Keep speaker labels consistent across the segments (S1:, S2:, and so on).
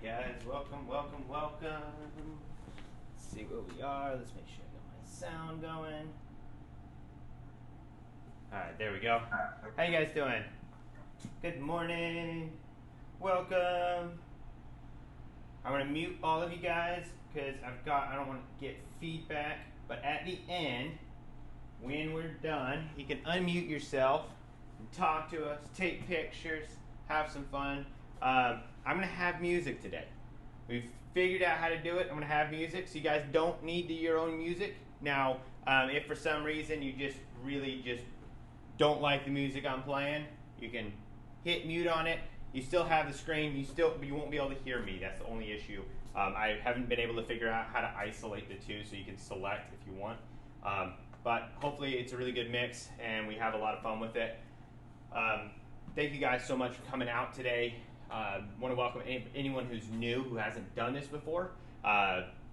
S1: Alright guys, welcome. Let's see where we are. Let's make sure I got my sound going. Alright, there we go. How you guys doing? Good morning. Welcome. I'm gonna mute all of you guys because I don't want to get feedback, but at the end, when we're done, you can unmute yourself and talk to us, take pictures, have some fun. I'm gonna have music today. We've figured out how to do it. I'm gonna have music, so you guys don't need your own music. Now, if for some reason you just really don't like the music I'm playing, you can hit mute on it. You still have the screen. You won't be able to hear me. That's the only issue. I haven't been able to figure out how to isolate the two, so you can select if you want. But hopefully it's a really good mix, and we have a lot of fun with it. Thank you guys so much for coming out today. Want to welcome anyone who's new, who hasn't done this before.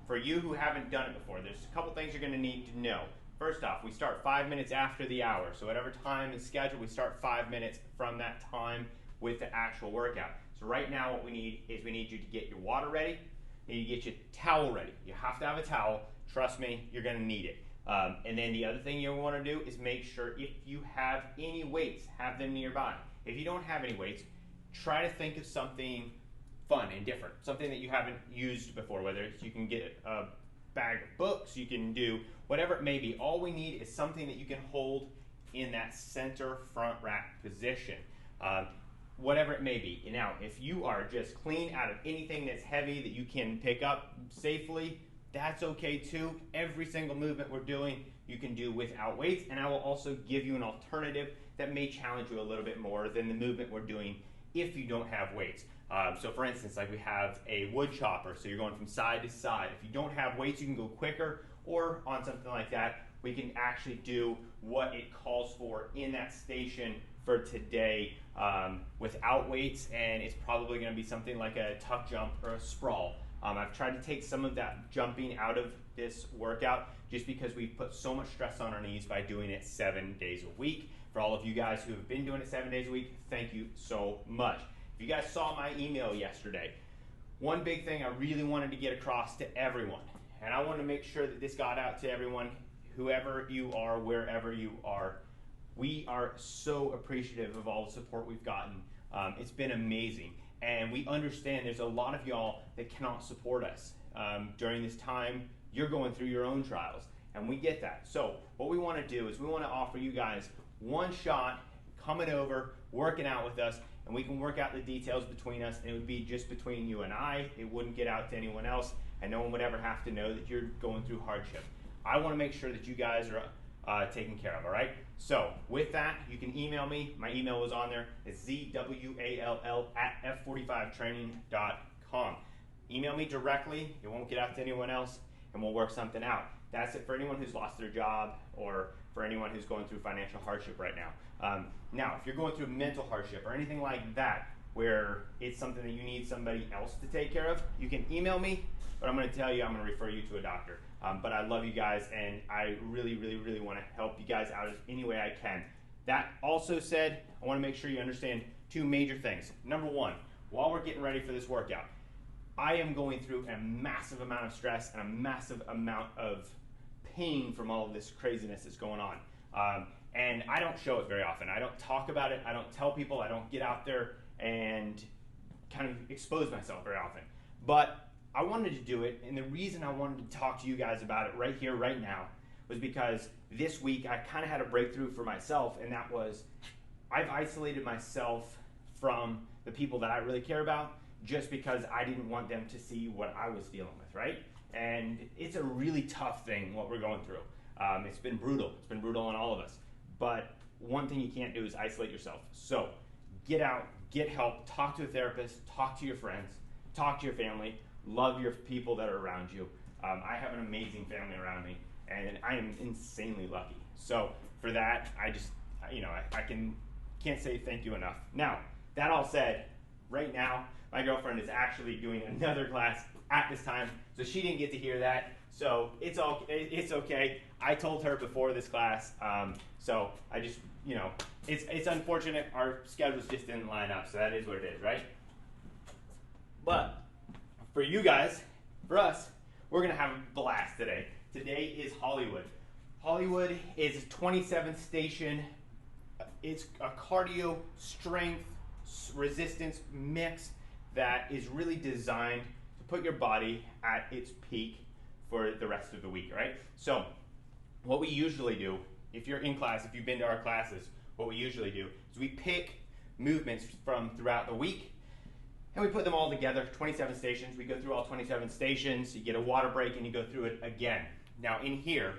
S1: For you who haven't done it before, there's a couple things you're going to need to know. First off, we start 5 minutes after the hour. So whatever time is scheduled, we start 5 minutes from that time with the actual workout. So right now what we need you to get your water ready. You need to get your towel ready. You have to have a towel. Trust me, you're going to need it. And then the other thing you want to do is make sure if you have any weights, have them nearby. If you don't have any weights, try to think of something fun and different, something that you haven't used before, whether it's you can get a bag of books, you can do whatever it may be. All we need is something that you can hold in that center front rack position, whatever it may be. Now, if you are just clean out of anything that's heavy that you can pick up safely, that's okay too. Every single movement we're doing, you can do without weights, and I will also give you an alternative that may challenge you a little bit more than the movement we're doing if you don't have weights. So for instance, like we have a wood chopper, so you're going from side to side. If you don't have weights, you can go quicker, or on something like that, we can actually do what it calls for in that station for today without weights, and it's probably gonna be something like a tuck jump or a sprawl. I've tried to take some of that jumping out of this workout just because we've put so much stress on our knees by doing it 7 days a week. For all of you guys who have been doing it 7 days a week, thank you so much. If you guys saw my email yesterday, one big thing I really wanted to get across to everyone, and I want to make sure that this got out to everyone, whoever you are, wherever you are, we are so appreciative of all the support we've gotten. It's been amazing. And we understand there's a lot of y'all that cannot support us. During this time, you're going through your own trials, and we get that. So what we want to do is we want to offer you guys one shot coming over, working out with us, and we can work out the details between us, and it would be just between you and I. It wouldn't get out to anyone else, and no one would ever have to know that you're going through hardship. I want to make sure that you guys are taken care of, all right? So with that, you can email me. My email was on there. It's zwall@f45training.com. Email me directly. It won't get out to anyone else, and we'll work something out. That's it for anyone who's lost their job or for anyone who's going through financial hardship right now. Now, if you're going through mental hardship or anything like that, where it's something that you need somebody else to take care of, you can email me, but I'm going to tell you, I'm going to refer you to a doctor. But I love you guys, and I really, really, really want to help you guys out as any way I can. That also said, I want to make sure you understand two major things. Number one, while we're getting ready for this workout, I am going through a massive amount of stress and a massive amount of pain from all of this craziness that's going on. And I don't show it very often. I don't talk about it. I don't tell people. I don't get out there and kind of expose myself very often. But I wanted to do it, and the reason I wanted to talk to you guys about it right here, right now, was because this week I kind of had a breakthrough for myself, and that was I've isolated myself from the people that I really care about just because I didn't want them to see what I was dealing with, right? And it's a really tough thing, what we're going through. It's been brutal. It's been brutal on all of us. But one thing you can't do is isolate yourself. So get out, get help, talk to a therapist, talk to your friends, talk to your family, love your people that are around you. I have an amazing family around me, and I am insanely lucky. So for that, I just, I can't say thank you enough. Now, that all said, right now, my girlfriend is actually doing another class at this time, so she didn't get to hear that. So it's okay. I told her before this class, so I just, it's unfortunate our schedules just didn't line up, so that is what it is, right? But for you guys, for us, we're gonna have a blast today. Today is Hollywood. Hollywood is a 27 station. It's a cardio, strength, resistance mix that is really designed to put your body at its peak for the rest of the week, right? So what we usually do, if you're in class, if you've been to our classes, what we usually do is we pick movements from throughout the week and we put them all together, 27 stations. We go through all 27 stations, you get a water break and you go through it again. Now in here,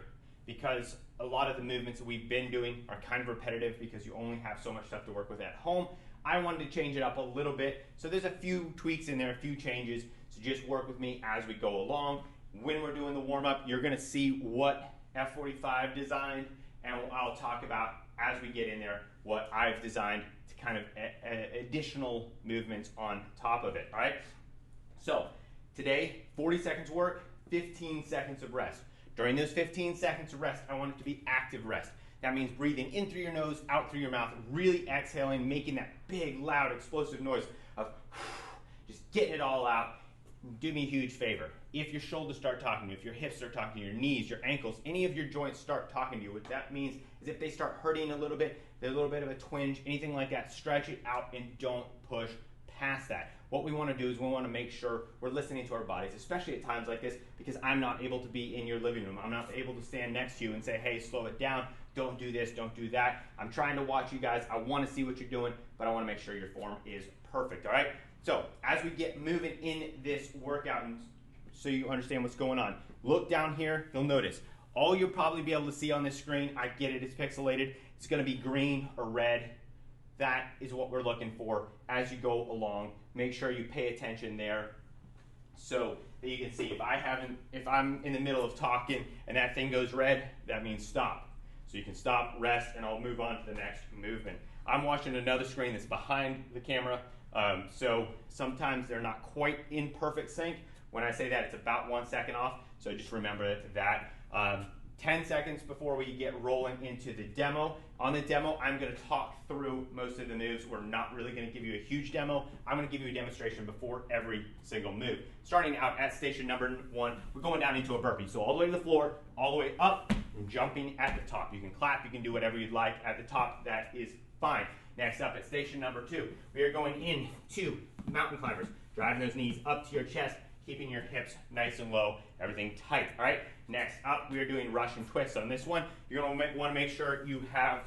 S1: because a lot of the movements that we've been doing are kind of repetitive because you only have so much stuff to work with at home, I wanted to change it up a little bit. So there's a few tweaks in there, a few changes. So just work with me as we go along. When we're doing the warm-up, you're gonna see what F45 designed, and I'll talk about, as we get in there, what I've designed to kind of additional movements on top of it, all right? So today, 40 seconds work, 15 seconds of rest. During those 15 seconds of rest, I want it to be active rest. That means breathing in through your nose, out through your mouth, really exhaling, making that big, loud, explosive noise of just getting it all out. Do me a huge favor. If your shoulders start talking to you, if your hips start talking to you, your knees, your ankles, any of your joints start talking to you, what that means is if they start hurting a little bit, there's a little bit of a twinge, anything like that, stretch it out and don't push past that. What we want to do is we want to make sure we're listening to our bodies, especially at times like this, because I'm not able to be in your living room. I'm not able to stand next to you and say, hey, slow it down, don't do this, don't do that. I'm trying to watch you guys. I want to see what you're doing, but I want to make sure your form is perfect, all right? So as we get moving in this workout, and so you understand what's going on, look down here, you'll notice all you'll probably be able to see on this screen, I get it, it's pixelated, it's going to be green or red. That is what we're looking for as you go along. Make sure you pay attention there so that you can see if I'm in the middle of talking and that thing goes red, that means stop. So you can stop, rest, and I'll move on to the next movement. I'm watching another screen that's behind the camera, so sometimes they're not quite in perfect sync. When I say that, it's about 1 second off, so just remember that. 10 seconds before we get rolling into the demo. On the demo, I'm going to talk through most of the moves. We're not really going to give you a huge demo. I'm going to give you a demonstration before every single move. Starting out at station number 1, we're going down into a burpee. So all the way to the floor, all the way up, and jumping at the top. You can clap, you can do whatever you'd like at the top. That is fine. Next up at station number 2, we are going into mountain climbers. Driving those knees up to your chest, keeping your hips nice and low, everything tight, all right? Next up, we are doing Russian twists. On this one, you're gonna want to make sure you have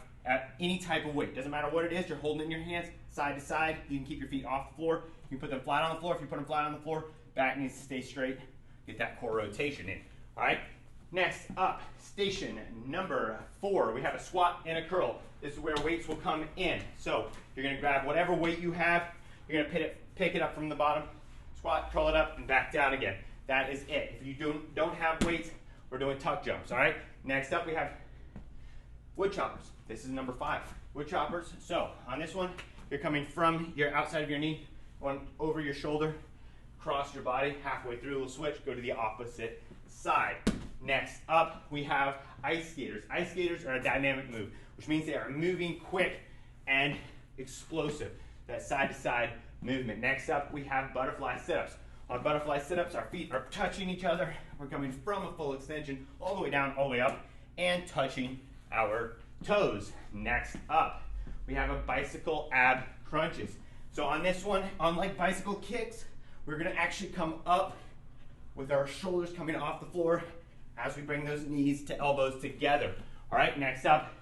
S1: any type of weight. Doesn't matter what it is, you're holding it in your hands, side to side. You can keep your feet off the floor. You can put them flat on the floor. If you put them flat on the floor, back needs to stay straight. Get that core rotation in, all right? Next up, station number 4, we have a squat and a curl. This is where weights will come in. So you're gonna grab whatever weight you have, you're gonna pick it up from the bottom, squat, curl it up, and back down again. That is it. If you don't have weights, we're doing tuck jumps, all right? Next up, we have wood choppers. This is number 5, wood choppers. So on this one, you're coming from your outside of your knee, going over your shoulder, cross your body, halfway through, a little switch, go to the opposite side. Next up, we have ice skaters. Ice skaters are a dynamic move, which means they are moving quick and explosive. That side-to-side movement. Next up, we have butterfly sit-ups. On butterfly sit-ups, our feet are touching each other. We're coming from a full extension all the way down, all the way up, and touching our toes. Next up, we have a bicycle ab crunches. So on this one, unlike bicycle kicks, we're gonna actually come up with our shoulders coming off the floor as we bring those knees to elbows together. All right, next up,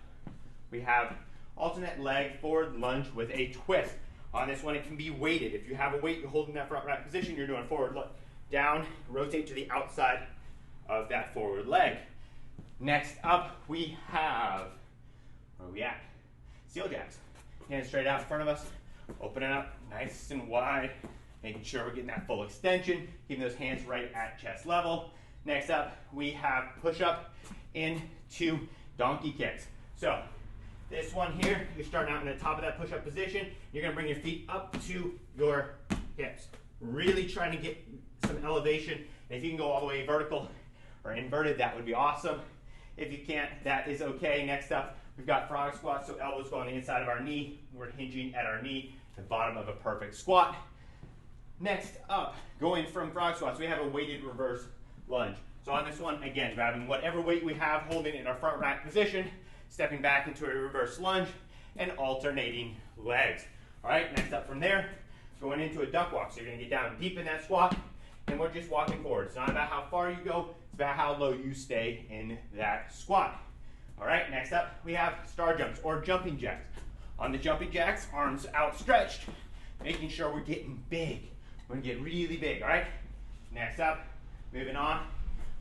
S1: we have alternate leg forward lunge with a twist. On this one, it can be weighted. If you have a weight, you're holding that front rack position, you're doing forward down, rotate to the outside of that forward leg. Next up, we have, where are we at? Seal jacks. Hands straight out in front of us, open it up nice and wide, making sure we're getting that full extension, keeping those hands right at chest level. Next up, we have push-up into donkey kicks. So this one here, you're starting out in the top of that push-up position. You're gonna bring your feet up to your hips. Really trying to get some elevation. And if you can go all the way vertical or inverted, that would be awesome. If you can't, that is okay. Next up, we've got frog squats, so elbows go on the inside of our knee. We're hinging at our knee, the bottom of a perfect squat. Next up, going from frog squats, we have a weighted reverse lunge. So on this one, again, grabbing whatever weight we have, holding it in our front rack position, stepping back into a reverse lunge, and alternating legs. All right, next up from there, going into a duck walk. So you're gonna get down deep in that squat, and we're just walking forward. It's not about how far you go, it's about how low you stay in that squat. All right, next up, we have star jumps or jumping jacks. On the jumping jacks, arms outstretched, making sure we're getting big. We're gonna get really big, all right? Next up, moving on,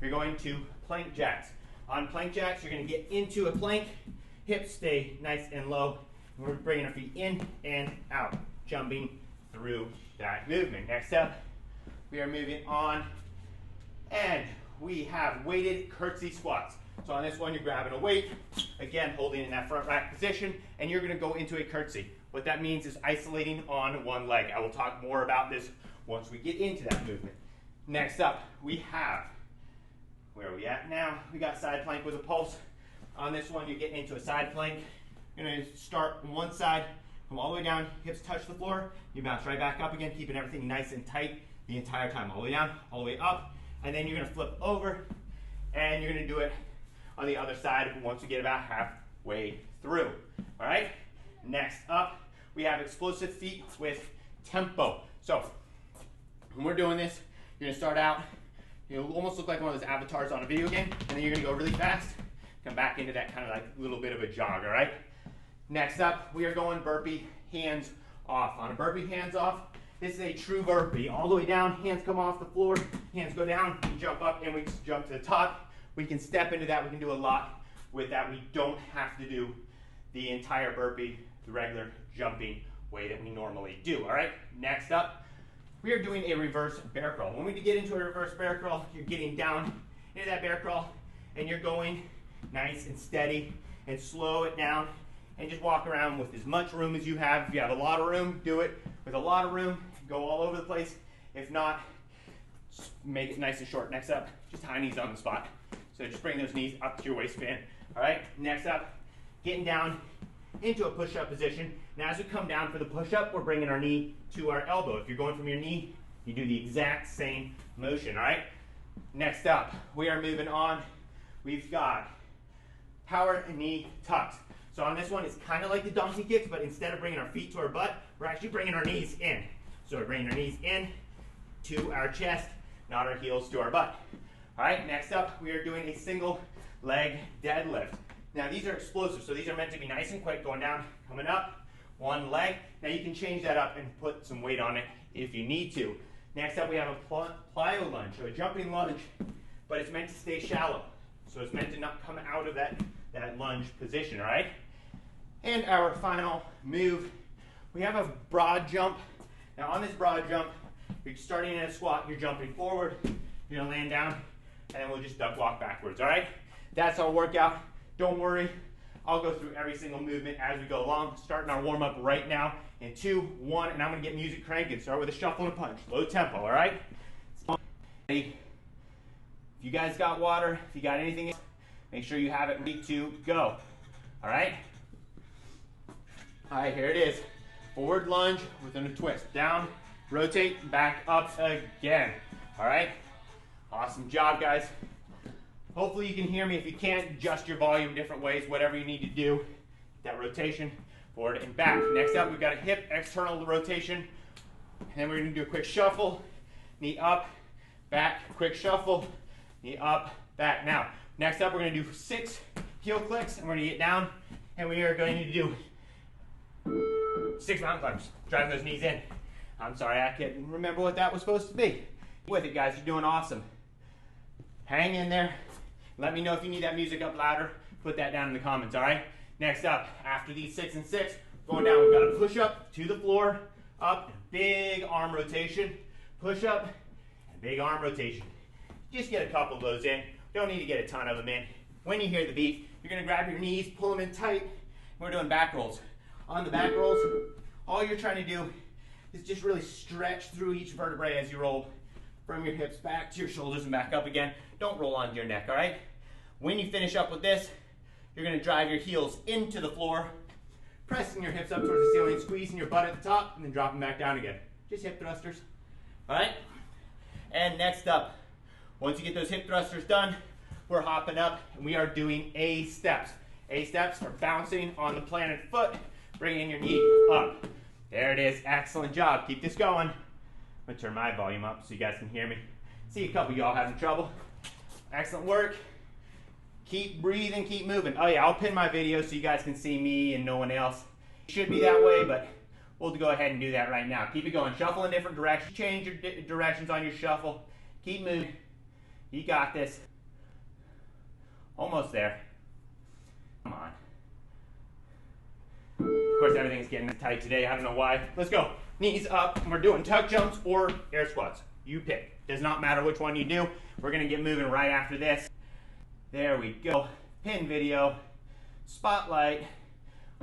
S1: we're going to plank jacks. On plank jacks, you're gonna get into a plank, hips stay nice and low, and we're bringing our feet in and out, jumping through that movement. Next up, we are moving on, and we have weighted curtsy squats. So on this one, you're grabbing a weight, again, holding in that front rack position, and you're gonna go into a curtsy. What that means is isolating on one leg. I will talk more about this once we get into that movement. Next up, we have, where are we at now? We got side plank with a pulse. On this one, you're getting into a side plank. You're gonna start on one side, come all the way down, hips touch the floor, you bounce right back up again, keeping everything nice and tight the entire time, all the way down, all the way up, and then you're gonna flip over, and you're gonna do it on the other side once we get about halfway through. All right, next up, we have explosive feet with tempo. So when we're doing this, you're gonna start out, you'll almost look like one of those avatars on a video game, and then you're gonna go really fast, come back into that kind of like little bit of a jog, all right? Next up, we are going burpee hands off. On a burpee hands off, this is a true burpee. All the way down, hands come off the floor, hands go down, we jump up and we jump to the top. We can step into that, we can do a lot with that. We don't have to do the entire burpee, the regular jumping way that we normally do, all right? Next up, we are doing a reverse bear crawl. When we get into a reverse bear crawl, you're getting down into that bear crawl and you're going nice and steady and slow it down and just walk around with as much room as you have. If you have a lot of room, do it with a lot of room. Go all over the place. If not, just make it nice and short. Next up, just high knees on the spot. So just bring those knees up to your waistband. All right, next up, getting down into a push-up position. Now as we come down for the push-up, we're bringing our knee to our elbow. If you're going from your knee, you do the exact same motion, all right? Next up, we are moving on. We've got power knee tucks. So on this one, it's kind of like the donkey kicks, but instead of bringing our feet to our butt, we're actually bringing our knees in. So we're bringing our knees in to our chest, not our heels to our butt. All right, next up, we are doing a single leg deadlift. Now these are explosive, so these are meant to be nice and quick, going down, coming up, one leg. Now you can change that up and put some weight on it if you need to. Next up, we have a plyo lunge, so a jumping lunge, but it's meant to stay shallow. So it's meant to not come out of that lunge position, all right? And our final move, we have a broad jump. Now on this broad jump, you're starting in a squat, you're jumping forward, you're gonna land down, and then we'll just duck walk backwards, all right? That's our workout. Don't worry, I'll go through every single movement as we go along. Starting our warm up right now in 2, 1, and I'm gonna get music cranking. Start with a shuffle and a punch, low tempo, all right? If you guys got water, if you got anything, make sure you have it ready to go, all right? All right, here it is. Forward lunge within a twist. Down, rotate, back up again, all right? Awesome job, guys. Hopefully you can hear me. If you can't, adjust your volume different ways, whatever you need to do. That rotation, forward and back. Next up, we've got a hip external rotation. And then we're gonna do a quick shuffle, knee up, back, quick shuffle, knee up, back. Now, next up, we're gonna do 6 heel clicks, and we're gonna get down, and we are going to do 6 mountain climbers, driving those knees in. I'm sorry, I can't remember what that was supposed to be. With it, guys, you're doing awesome. Hang in there. Let me know if you need that music up louder. Put that down in the comments, all right? Next up, after these 6 and 6, going down, we've got a push up to the floor, up, big arm rotation, push up, and big arm rotation. Just get a couple of those in. Don't need to get a ton of them in. When you hear the beat, you're gonna grab your knees, pull them in tight. We're doing back rolls. On the back rolls, all you're trying to do is just really stretch through each vertebrae as you roll from your hips back to your shoulders and back up again. Don't roll onto your neck, all right? When you finish up with this, you're gonna drive your heels into the floor, pressing your hips up towards the ceiling, squeezing your butt at the top, and then dropping back down again. Just hip thrusters. All right? And next up, once you get those hip thrusters done, we're hopping up and we are doing A steps. A steps are bouncing on the planted foot, bringing your knee up. There it is, excellent job. Keep this going. I'm gonna turn my volume up so you guys can hear me. See a couple of y'all having trouble. Excellent work. Keep breathing, keep moving. Oh yeah, I'll pin my video so you guys can see me and no one else. It should be that way, but we'll go ahead and do that right now. Keep it going, shuffle in different directions. Change your directions on your shuffle. Keep moving. You got this. Almost there. Come on. Of course, everything's getting tight today. I don't know why. Let's go. Knees up. And we're doing tuck jumps or air squats. You pick. Does not matter which one you do. We're going to get moving right after this. There we go. Pin video. Spotlight.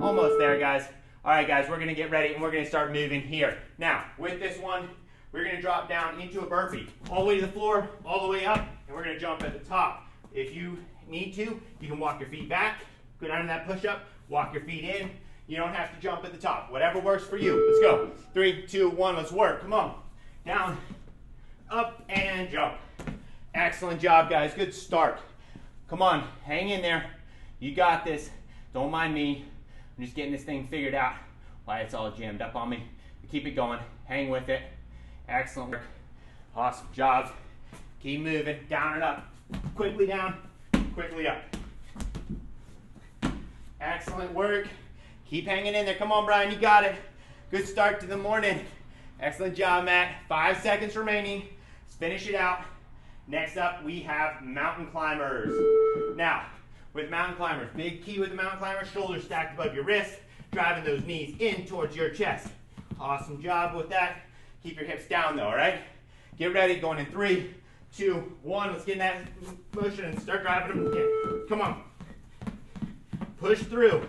S1: Almost there, guys. All right, guys, we're going to get ready and we're going to start moving here. Now, with this one, we're going to drop down into a burpee. All the way to the floor, all the way up, and we're going to jump at the top. If you need to, you can walk your feet back, go down to that push-up, walk your feet in. You don't have to jump at the top. Whatever works for you. Let's go. 3, 2, 1, let's work. Come on. Down, up, and jump. Excellent job, guys. Good start. Come on, hang in there. You got this. Don't mind me. I'm just getting this thing figured out. Why it's all jammed up on me. Keep it going. Hang with it. Excellent work. Awesome job. Keep moving. Down and up. Quickly down. Quickly up. Excellent work. Keep hanging in there. Come on, Brian. You got it. Good start to the morning. Excellent job, Matt. 5 seconds remaining. Let's finish it out. Next up, we have mountain climbers. Now, with mountain climbers, big key with the mountain climbers, shoulders stacked above your wrist, driving those knees in towards your chest. Awesome job with that. Keep your hips down though, all right? Get ready, going in 3, 2, 1. Let's get in that motion and start driving them again. Come on. Push through.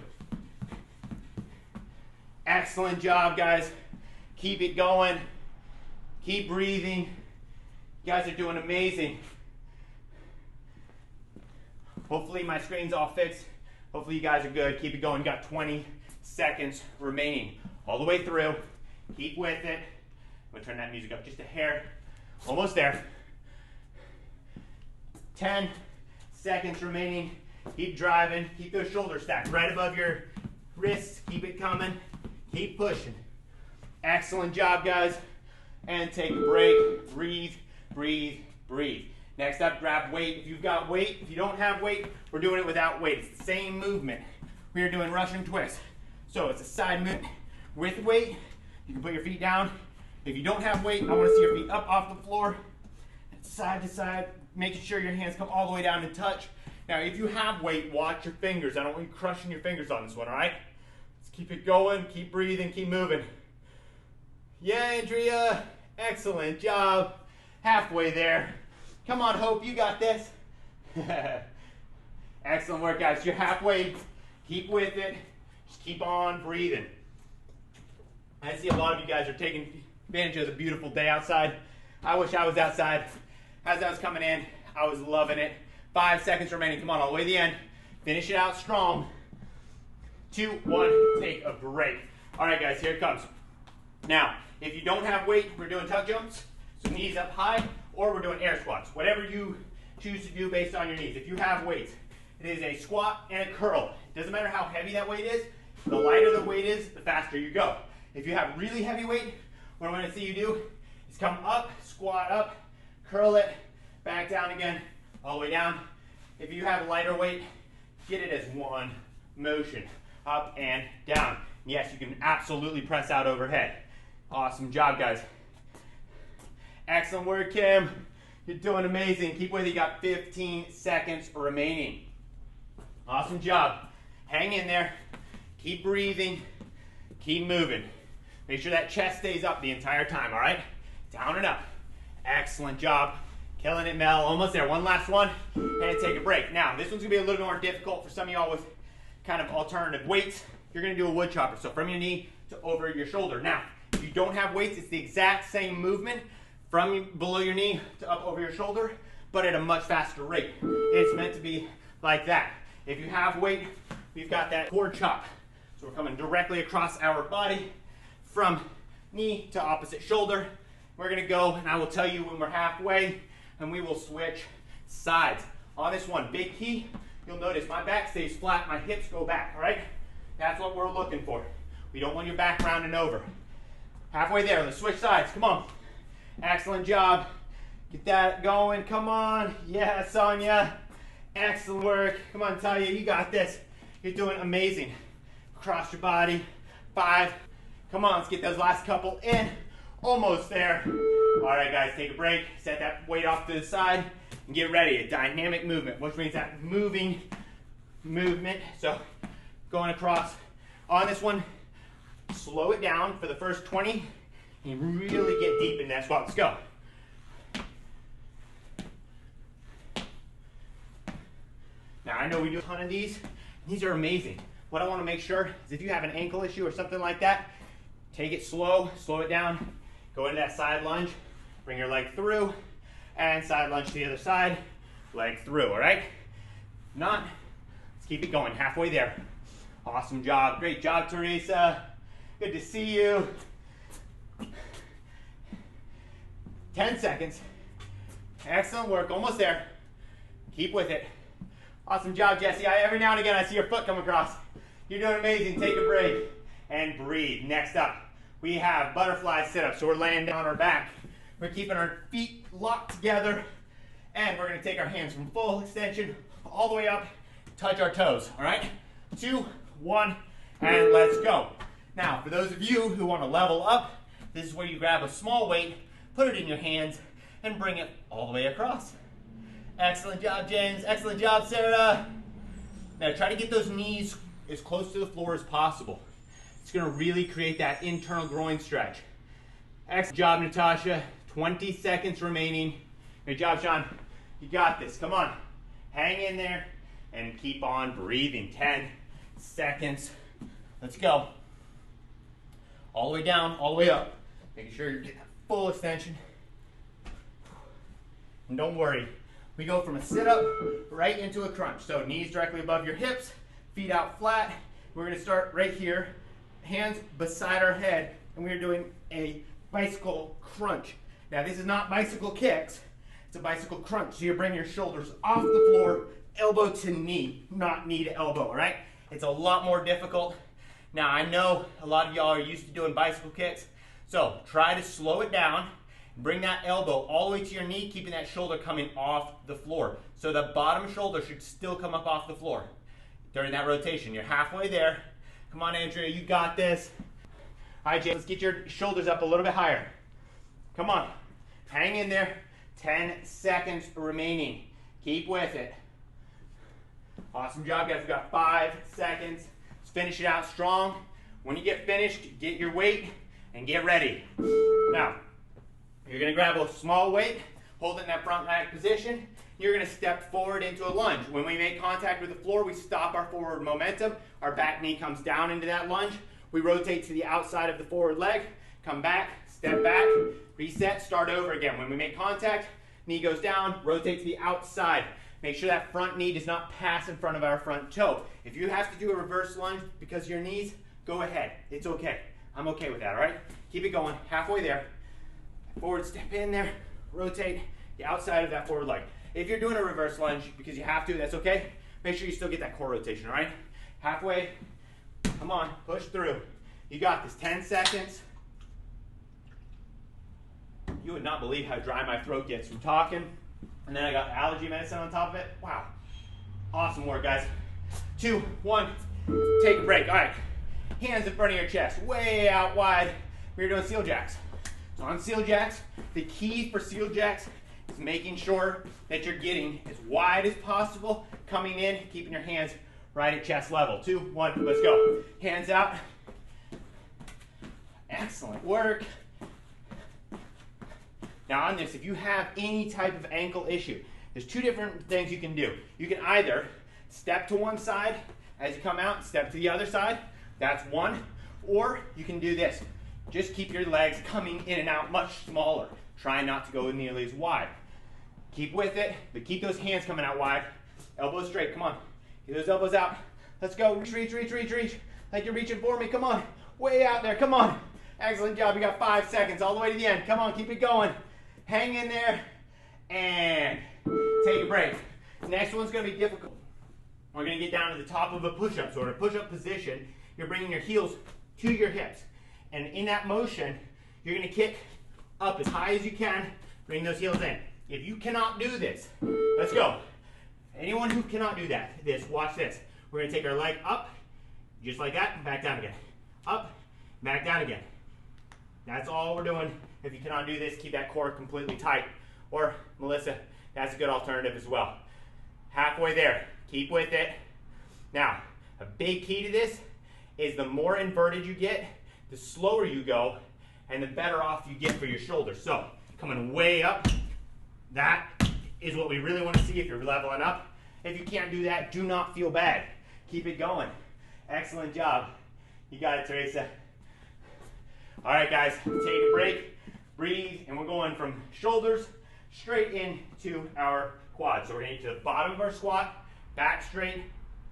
S1: Excellent job, guys. Keep it going. Keep breathing. You guys are doing amazing. Hopefully my screen's all fixed. Hopefully you guys are good. Keep it going. You got 20 seconds remaining. All the way through. Keep with it. I'm gonna turn that music up just a hair. Almost there. 10 seconds remaining. Keep driving. Keep those shoulders stacked right above your wrists. Keep it coming. Keep pushing. Excellent job, guys. And take a break. Breathe, breathe, breathe. Next up, grab weight. If you've got weight, if you don't have weight, we're doing it without weight. It's the same movement. We are doing Russian twist. So it's a side movement with weight. You can put your feet down. If you don't have weight, I want to see your feet up off the floor, side to side, making sure your hands come all the way down and touch. Now, if you have weight, watch your fingers. I don't want you crushing your fingers on this one, all right? Let's keep it going, keep breathing, keep moving. Yeah, Andrea, excellent job. Halfway there. Come on, Hope, you got this. Excellent work, guys. You're halfway. Keep with it. Just keep on breathing. I see a lot of you guys are taking advantage of the beautiful day outside. I wish I was outside. As I was coming in, I was loving it. 5 seconds remaining. Come on, all the way to the end. Finish it out strong. 2, 1, take a break. All right, guys, here it comes. Now, if you don't have weight, we're doing tuck jumps, so knees up high, or we're doing air squats. Whatever you choose to do based on your needs. If you have weights, it is a squat and a curl. It doesn't matter how heavy that weight is. The lighter the weight is, the faster you go. If you have really heavy weight, what I'm going to see you do is come up, squat up, curl it, back down again, all the way down. If you have lighter weight, get it as one motion, up and down. Yes, you can absolutely press out overhead. Awesome job, guys. Excellent work, Kim. You're doing amazing. Keep with it. You got 15 seconds remaining. Awesome job. Hang in there. Keep breathing. Keep moving. Make sure that chest stays up the entire time, all right? Down and up. Excellent job. Killing it, Mel. Almost there. One last one, and take a break. Now, this one's going to be a little more difficult for some of y'all with kind of alternative weights. You're going to do a wood chopper, so from your knee to over your shoulder. Now, if you don't have weights, it's the exact same movement from below your knee to up over your shoulder, but at a much faster rate. It's meant to be like that. If you have weight, we've got that cord chop. So we're coming directly across our body from knee to opposite shoulder. We're gonna go, and I will tell you when we're halfway, and we will switch sides. On this one, big key, you'll notice my back stays flat, my hips go back, all right? That's what we're looking for. We don't want your back rounding over. Halfway there, let's switch sides, come on. Excellent job. Get that going, come on. Yeah, Sonia. Excellent work. Come on, Talia, you got this. You're doing amazing. Cross your body. 5. Come on, let's get those last couple in. Almost there. All right, guys, take a break. Set that weight off to the side and get ready. A dynamic movement, which means that moving movement. So going across. On this one, slow it down for the first 20 and really get deep in that squat. Let's go. Now, I know we do a ton of these. These are amazing. What I want to make sure is if you have an ankle issue or something like that, take it slow it down, go into that side lunge, bring your leg through, and side lunge to the other side, leg through, all right? Not, let's keep it going, halfway there. Awesome job, great job, Teresa. Good to see you. 10 seconds. Excellent work, almost there. Keep with it. Awesome job, Jesse. Every now and again, I see your foot come across. You're doing amazing. Take a break and breathe. Next up, we have butterfly sit-ups. So we're laying down on our back. We're keeping our feet locked together, and we're going to take our hands from full extension all the way up, touch our toes. All right? 2, 1, and let's go. Now, for those of you who want to level up, this is where you grab a small weight, put it in your hands, and bring it all the way across. Excellent job, James. Excellent job, Sarah. Now try to get those knees as close to the floor as possible. It's going to really create that internal groin stretch. Excellent job, Natasha. 20 seconds remaining. Good job, Sean. You got this. Come on. Hang in there and keep on breathing. 10 seconds. Let's go. All the way down, all the way up. Making sure you're getting that full extension. And don't worry. We go from a sit-up right into a crunch. So knees directly above your hips, feet out flat. We're going to start right here, hands beside our head, and we're doing a bicycle crunch. Now this is not bicycle kicks, it's a bicycle crunch. So you bring your shoulders off the floor, elbow to knee, not knee to elbow, all right? It's a lot more difficult. Now I know a lot of y'all are used to doing bicycle kicks, so try to slow it down. Bring that elbow all the way to your knee, keeping that shoulder coming off the floor. So the bottom shoulder should still come up off the floor during that rotation. You're halfway there. Come on, Andrea, you got this. All right, James, let's get your shoulders up a little bit higher. Come on, hang in there. 10 seconds remaining. Keep with it. Awesome job, guys. We've got 5 seconds. Let's finish it out strong. When you get finished, get your weight and get ready. Now, you're going to grab a small weight, hold it in that front rack position. You're going to step forward into a lunge. When we make contact with the floor, we stop our forward momentum. Our back knee comes down into that lunge. We rotate to the outside of the forward leg, come back, step back, reset, start over again. When we make contact, knee goes down, rotate to the outside. Make sure that front knee does not pass in front of our front toe. If you have to do a reverse lunge because of your knees, go ahead. It's okay. I'm okay with that, all right? Keep it going, halfway there. Forward step in there, rotate the outside of that forward leg. If you're doing a reverse lunge because you have to, that's okay. Make sure you still get that core rotation, all right? Halfway, come on, push through. You got this, 10 seconds. You would not believe how dry my throat gets from talking. And then I got allergy medicine on top of it. Wow, awesome work, guys. 2, 1, take a break. All right, hands in front of your chest, way out wide. We're doing seal jacks. So on seal jacks, the key for seal jacks is making sure that you're getting as wide as possible, coming in, keeping your hands right at chest level. 2, 1, let's go. Hands out. Excellent work. Now on this, if you have any type of ankle issue, there's 2 different things you can do. You can either step to one side as you come out, step to the other side. That's one. Or you can do this. Just keep your legs coming in and out much smaller. Try not to go nearly as wide. Keep with it, but keep those hands coming out wide. Elbows straight, come on. Get those elbows out. Let's go, reach, reach, reach, reach, reach. Like you're reaching for me, come on. Way out there, come on. Excellent job. You got 5 seconds all the way to the end. Come on, keep it going. Hang in there and take a break. Next one's going to be difficult. We're going to get down to the top of a push-up. So in a push-up position, you're bringing your heels to your hips. And in that motion, you're going to kick up as high as you can. Bring those heels in. If you cannot do this, let's go. Anyone who cannot do this, watch this. We're going to take our leg up, just like that, and back down again. Up, back down again. That's all we're doing. If you cannot do this, keep that core completely tight. Or, Melissa, that's a good alternative as well. Halfway there. Keep with it. Now, a big key to this is the more inverted you get, the slower you go, and the better off you get for your shoulders. So, coming way up, that is what we really want to see if you're leveling up. If you can't do that, do not feel bad. Keep it going. Excellent job. You got it, Teresa. All right, guys, take a break, breathe, and we're going from shoulders straight into our quads. So we're going to get to the bottom of our squat, back straight,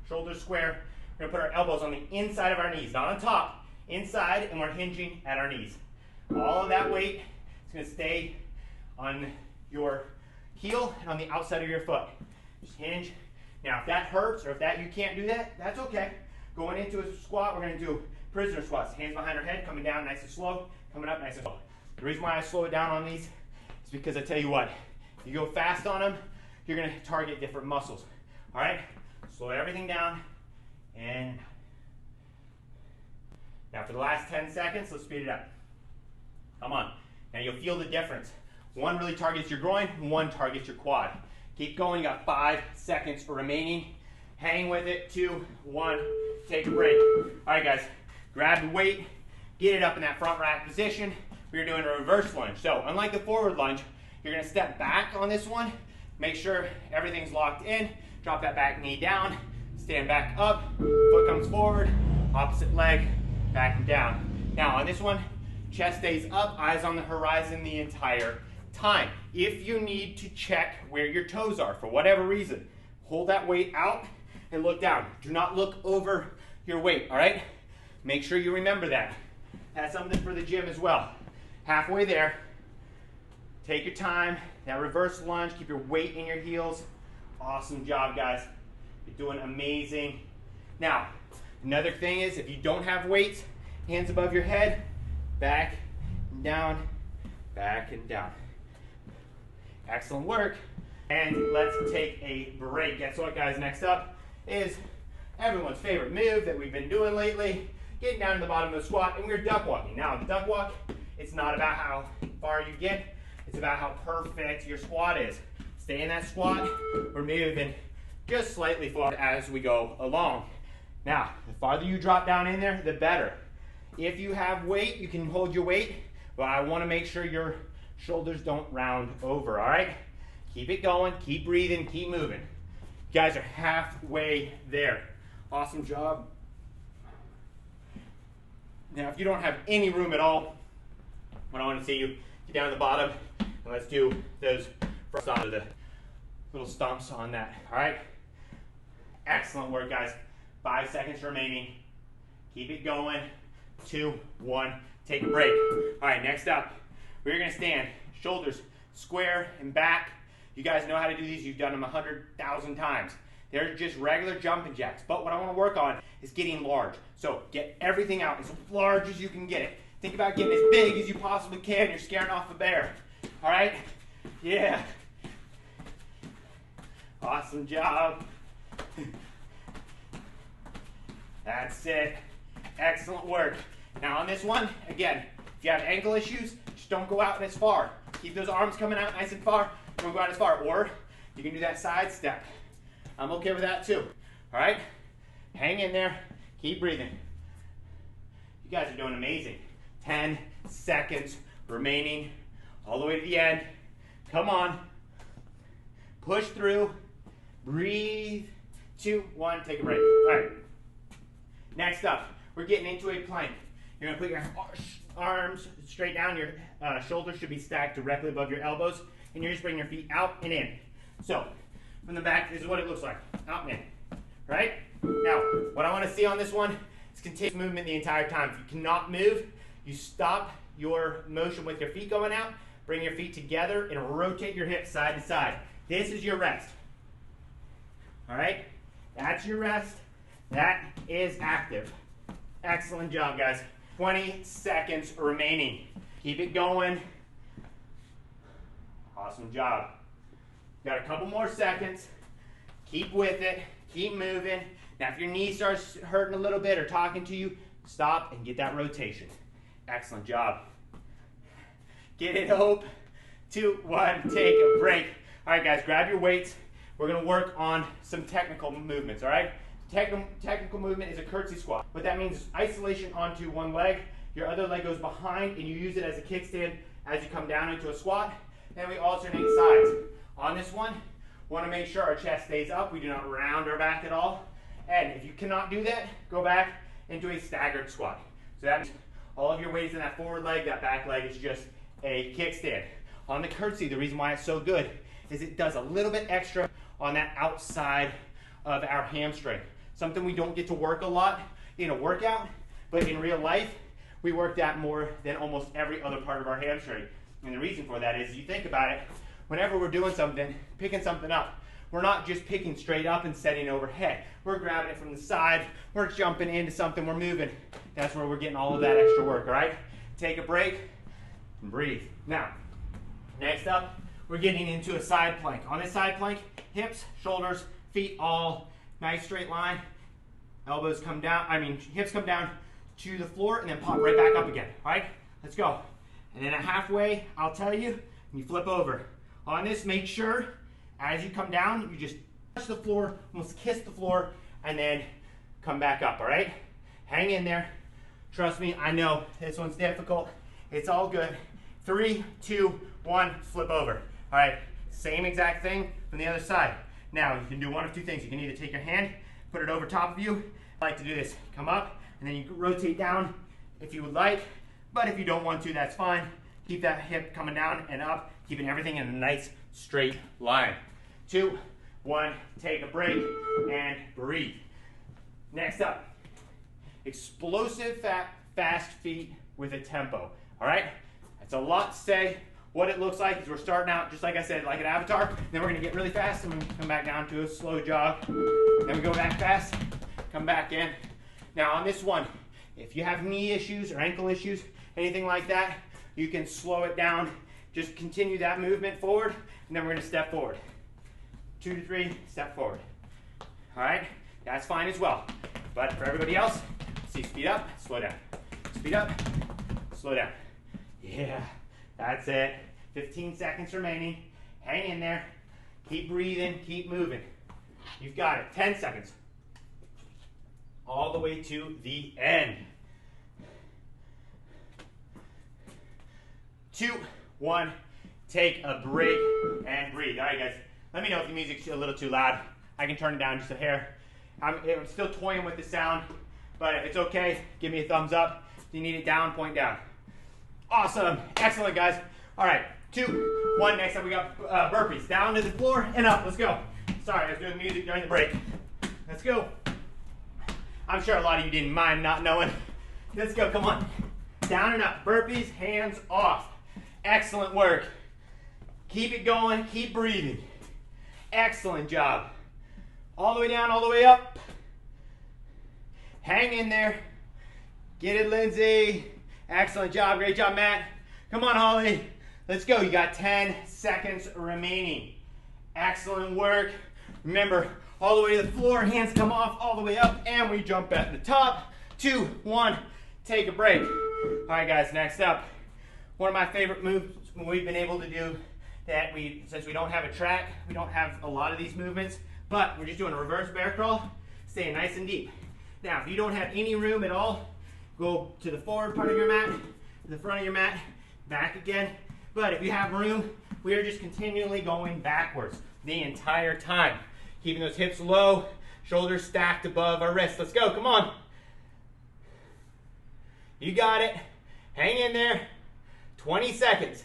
S1: shoulders square. We're going to put our elbows on the inside of our knees, not on top, inside, and we're hinging at our knees. All of that weight is going to stay on your heel and on the outside of your foot. Just hinge. Now, if that hurts or if you can't do that, that's okay. Going into a squat, we're going to do prisoner squats. Hands behind our head, coming down nice and slow, coming up nice and slow. The reason why I slow it down on these is because I tell you what, if you go fast on them, you're going to target different muscles. All right? Slow everything down. And now for the last 10 seconds, let's speed it up. Come on. Now you'll feel the difference. One really targets your groin, one targets your quad. Keep going, you got 5 seconds remaining. Hang with it, 2, 1, take a break. All right, guys, grab the weight, get it up in that front rack position. We're doing a reverse lunge. So unlike the forward lunge, you're gonna step back on this one, make sure everything's locked in, drop that back knee down, stand back up, foot comes forward, opposite leg, back and down. Now on this one, chest stays up, eyes on the horizon the entire time. If you need to check where your toes are for whatever reason, hold that weight out and look down. Do not look over your weight, all right? Make sure you remember that. That's something for the gym as well. Halfway there, take your time. That reverse lunge, keep your weight in your heels. Awesome job, guys. You're doing amazing. Now, another thing is if you don't have weights, hands above your head, back and down, back and down. Excellent work. And let's take a break. Guess what, guys? Next up is everyone's favorite move that we've been doing lately. Getting down to the bottom of the squat, and we're duck walking. Now, the duck walk, it's not about how far you get. It's about how perfect your squat is. Stay in that squat. We're moving just slightly forward as we go along. Now, the farther you drop down in there, the better. If you have weight, you can hold your weight, but I want to make sure your shoulders don't round over, all right? Keep it going, keep breathing, keep moving. You guys are halfway there. Awesome job. Now, if you don't have any room at all, what I want to see you get down to the bottom, and let's do those first on the little stumps on that, all right? Excellent work, guys. 5 seconds remaining. Keep it going. 2, 1, take a break. All right, next up, we're gonna stand, shoulders square and back. You guys know how to do these. You've done them 100,000 times. They're just regular jumping jacks. But what I wanna work on is getting large. So get everything out as large as you can get it. Think about getting as big as you possibly can. You're scaring off a bear. All right? Yeah. Awesome job. That's it. Excellent work. Now on this one, again, if you have ankle issues, just don't go out as far. Keep those arms coming out nice and far. Don't go out as far. Or you can do that side step. I'm okay with that too. All right? Hang in there. Keep breathing. You guys are doing amazing. 10 seconds remaining. All the way to the end. Come on. Push through. Breathe. 2, 1, take a break. All right. Next up, we're getting into a plank. You're gonna put your arms straight down. Your shoulders should be stacked directly above your elbows. And you're just bringing your feet out and in. So, from the back, this is what it looks like. Out and in. Right? Now, what I wanna see on this one is continuous movement the entire time. If you cannot move, You stop your motion with your feet going out, bring your feet together, and rotate your hips side to side. This is your rest. All right? That's your rest. That is active. Excellent job, guys. 20 seconds remaining. Keep it going. Awesome job. Got a couple more seconds. Keep with it. Keep moving. Now, if your knee starts hurting a little bit or talking to you, stop and get that rotation. Excellent job. Get it, Hope. 2, 1, take a break. All right, guys, grab your weights. We're going to work on some technical movements, all right? Technical movement is a curtsy squat. What that means is isolation onto one leg. Your other leg goes behind, and you use it as a kickstand as you come down into a squat. And we alternate sides. On this one, want to make sure our chest stays up. We do not round our back at all. And if you cannot do that, go back into a staggered squat. So that means all of your weight is in that forward leg, that back leg is just a kickstand. On the curtsy, the reason why it's so good is it does a little bit extra on that outside of our hamstring. Something we don't get to work a lot in a workout, but in real life, we work that more than almost every other part of our hamstring. And the reason for that is, you think about it, whenever we're doing something, picking something up, we're not just picking straight up and setting overhead. We're grabbing it from the side, we're jumping into something, we're moving. That's where we're getting all of that extra work, all right? Take a break and breathe. Now, next up, we're getting into a side plank. On this side plank, hips, shoulders, feet all nice straight line. Elbows come down, hips come down to the floor and then pop right back up again, all right? Let's go. And then at halfway, I'll tell you, and you flip over. On this, make sure as you come down, you just touch the floor, almost kiss the floor, and then come back up, all right? Hang in there. Trust me, I know this one's difficult. It's all good. 3, 2, 1, flip over. All right, same exact thing from the other side. Now, you can do one of two things. You can either take your hand, put it over top of you. I like to do this. Come up, and then you rotate down if you would like. But if you don't want to, that's fine. Keep that hip coming down and up, keeping everything in a nice straight line. 2, 1, take a break and breathe. Next up, explosive fast feet with a tempo. All right, that's a lot to say. What it looks like is we're starting out, just like I said, like an avatar. Then we're gonna get really fast and come back down to a slow jog. Then we go back fast, come back in. Now on this one, if you have knee issues or ankle issues, anything like that, you can slow it down. Just continue that movement forward, and then we're gonna step forward. 2 to 3, step forward. All right, that's fine as well. But for everybody else, see, speed up, slow down. Speed up, slow down. Yeah, that's it. 15 seconds remaining. Hang in there. Keep breathing, keep moving. You've got it. 10 seconds. All the way to the end. 2, 1, take a break and breathe. All right, guys, let me know if the music's a little too loud. I can turn it down just a hair. I'm still toying with the sound, but if it's okay, give me a thumbs up. If you need it down, point down. Awesome, excellent, guys. All right, 2, 1, next up we got burpees. Down to the floor and up, let's go. Sorry, I was doing music during the break. Let's go. I'm sure a lot of you didn't mind not knowing. Let's go, come on. Down and up, burpees, hands off. Excellent work. Keep it going, keep breathing. Excellent job. All the way down, all the way up. Hang in there. Get it, Lindsay. Excellent job, great job, Matt. Come on, Holly. Let's go, you got 10 seconds remaining. Excellent work. Remember, all the way to the floor, hands come off, all the way up, and we jump at the top. 2, 1, take a break. All right, guys, next up. One of my favorite moves we've been able to do that since we don't have a track, we don't have a lot of these movements, but we're just doing a reverse bear crawl, staying nice and deep. Now, if you don't have any room at all, go to the forward part of your mat, to the front of your mat, back again. But if you have room, we are just continually going backwards the entire time. Keeping those hips low, shoulders stacked above our wrists. Let's go, come on. You got it. Hang in there. 20 seconds.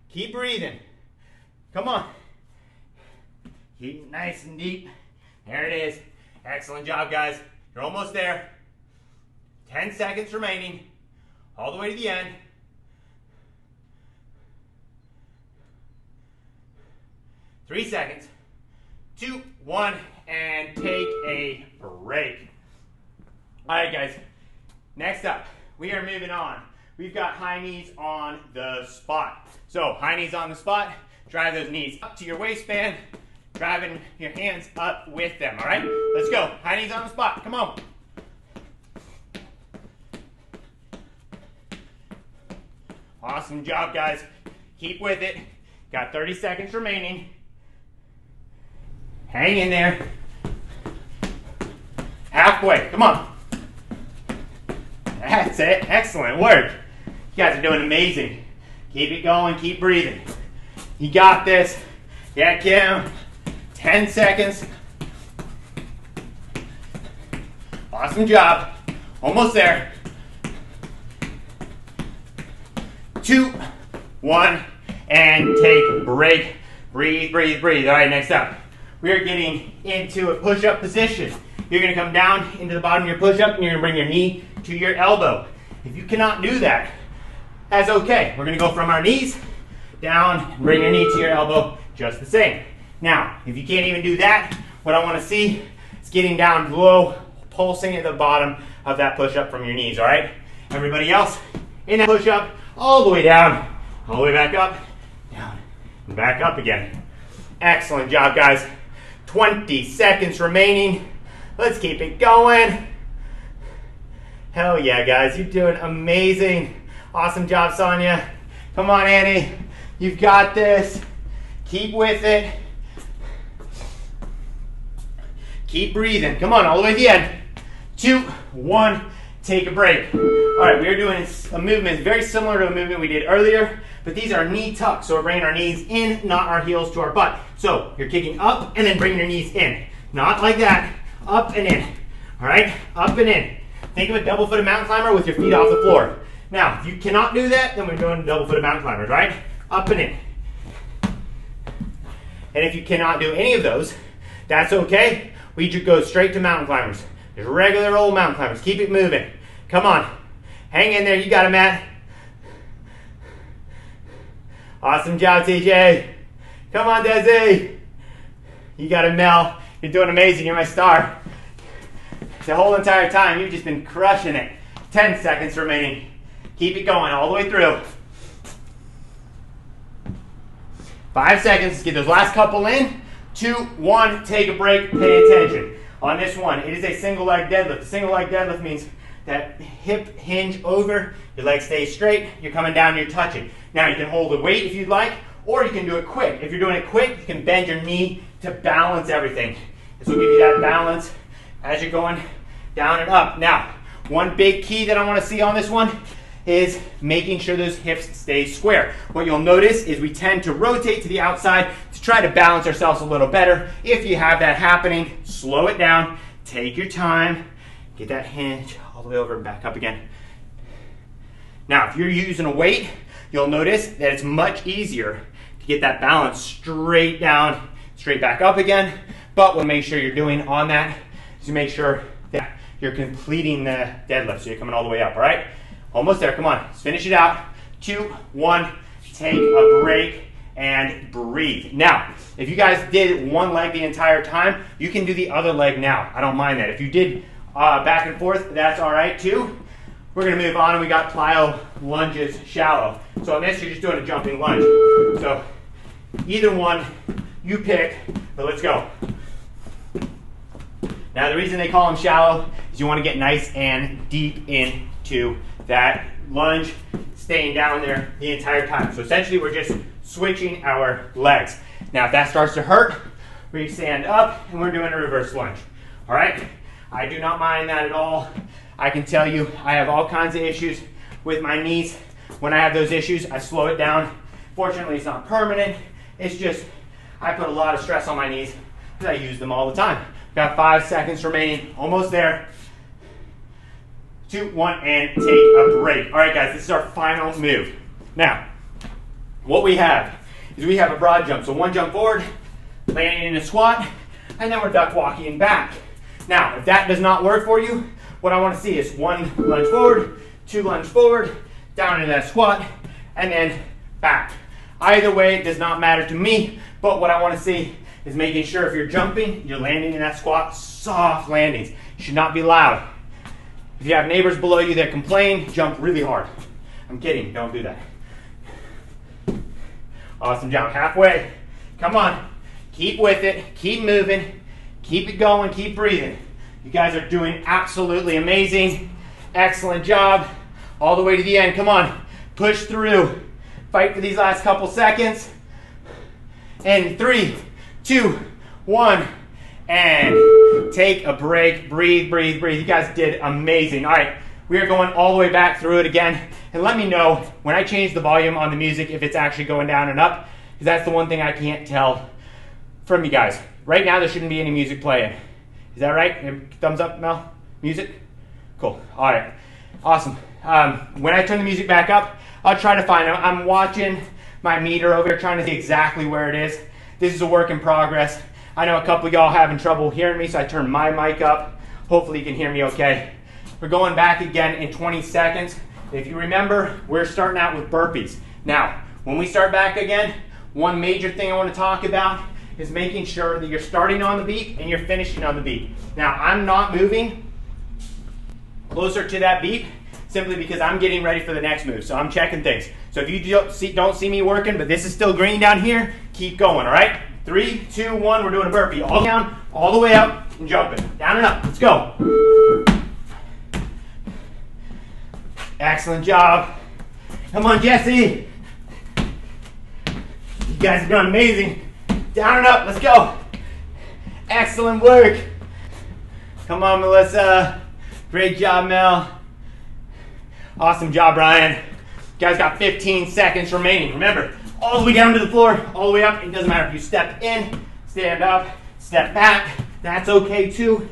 S1: Keep breathing. Come on. Keep nice and deep. There it is. Excellent job, guys. You're almost there. 10 seconds remaining. All the way to the end. 3 seconds. 2, 1, and take a break. All right, guys. Next up, we are moving on. We've got high knees on the spot. So high knees on the spot, drive those knees up to your waistband, driving your hands up with them, all right? Let's go. High knees on the spot. Come on. Awesome job, guys. Keep with it. Got 30 seconds remaining. Hang in there. Halfway. Come on. That's it. Excellent work. You guys are doing amazing. Keep it going. Keep breathing. You got this. Yeah, Kim. 10 seconds. Awesome job. Almost there. 2, 1, and take a break. Breathe, breathe, breathe. All right, next up. We are getting into a push-up position. You're going to come down into the bottom of your push-up, and you're going to bring your knee to your elbow. If you cannot do that, that's okay. We're going to go from our knees down, and bring your knee to your elbow, just the same. Now, if you can't even do that, what I want to see is getting down low, pulsing at the bottom of that push-up from your knees, all right? Everybody else, in that push-up, all the way down, all the way back up, down, and back up again. Excellent job, guys. 20 seconds remaining. Let's keep it going. Hell yeah, guys. You're doing amazing. Awesome job, Sonia. Come on, Annie. You've got this. Keep with it. Keep breathing. Come on, all the way to the end. 2, 1, take a break. All right, we are doing a movement very similar to a movement we did earlier, but these are knee tucks, so we're bringing our knees in, not our heels to our butt. So you're kicking up and then bringing your knees in. Not like that, up and in. All right, up and in. Think of a double-footed mountain climber with your feet off the floor. Now, if you cannot do that, then we're doing double-footed mountain climbers, right? Up and in. And if you cannot do any of those, that's okay. We just go straight to mountain climbers. Just regular old mountain climbers. Keep it moving. Come on. Hang in there. You got it, Matt. Awesome job, TJ. Come on, Desi. You got it, Mel. You're doing amazing. You're my star. The whole entire time, you've just been crushing it. 10 seconds remaining. Keep it going all the way through. 5 seconds. Let's get those last couple in. 2, 1, take a break. Pay attention. On this one, it is a single leg deadlift. A single leg deadlift means that hip hinge over, your leg stays straight, you're coming down, you're touching. Now you can hold the weight if you'd like, or you can do it quick. If you're doing it quick, you can bend your knee to balance everything. This will give you that balance as you're going down and up. Now, one big key that I want to see on this one is making sure those hips stay square. What you'll notice is we tend to rotate to the outside to try to balance ourselves a little better. If you have that happening, slow it down, take your time, get that hinge all the way over and back up again. Now, if you're using a weight, you'll notice that it's much easier to get that balance straight down, straight back up again. But what make sure you're doing on that is you make sure that you're completing the deadlift, so you're coming all the way up, all right? Almost there, come on, let's finish it out. 2, 1, take a break and breathe. Now, if you guys did one leg the entire time, you can do the other leg now. I don't mind that. If you did back and forth, that's all right too. We're gonna move on, and we got plyo lunges shallow. So on this, you're just doing a jumping lunge. So either one, you pick, but let's go. Now the reason they call them shallow is you wanna get nice and deep into that lunge, staying down there the entire time. So essentially we're just switching our legs. Now if that starts to hurt, we stand up and we're doing a reverse lunge. All right? I do not mind that at all. I can tell you I have all kinds of issues with my knees. When I have those issues, I slow it down. Fortunately, it's not permanent. It's just I put a lot of stress on my knees because I use them all the time. Got 5 seconds remaining, almost there. 2, 1, and take a break. All right, guys, this is our final move. Now, what we have is we have a broad jump. So one jump forward, landing in a squat, and then we're duck walking back. Now, if that does not work for you, what I want to see is 1 lunge forward, 2 lunge forward, down into that squat, and then back. Either way, it does not matter to me, but what I want to see is making sure if you're jumping, you're landing in that squat, soft landings. You should not be loud. If you have neighbors below you that complain, jump really hard. I'm kidding, don't do that. Awesome jump, halfway. Come on, keep with it, keep moving, keep it going, keep breathing. You guys are doing absolutely amazing. Excellent job. All the way to the end, come on, push through. Fight for these last couple seconds. And 3, 2, 1, and take a break. Breathe, breathe, breathe. You guys did amazing. All right, we are going all the way back through it again. And let me know when I change the volume on the music if it's actually going down and up, because that's the one thing I can't tell from you guys. Right now, there shouldn't be any music playing. Is that right? Thumbs up, Mel? Music? Cool. All right. Awesome. When I turn the music back up, I'll try to find it. I'm watching my meter over here, trying to see exactly where it is. This is a work in progress. I know a couple of y'all having trouble hearing me, so I turned my mic up. Hopefully you can hear me okay. We're going back again in 20 seconds. If you remember, we're starting out with burpees. Now, when we start back again, one major thing I want to talk about is making sure that you're starting on the beat and you're finishing on the beat. Now, I'm not moving closer to that beat simply because I'm getting ready for the next move. So I'm checking things. So if you don't see me working, but this is still green down here, keep going, all right? 3, 2, 1, we're doing a burpee. All down, all the way up, and jumping. Down and up, let's go. Excellent job. Come on, Jesse. You guys have done amazing. Down and up, let's go. Excellent work. Come on, Melissa. Great job, Mel. Awesome job, Brian. You guys got 15 seconds remaining. Remember, all the way down to the floor, all the way up. It doesn't matter if you step in, stand up, step back. That's okay too.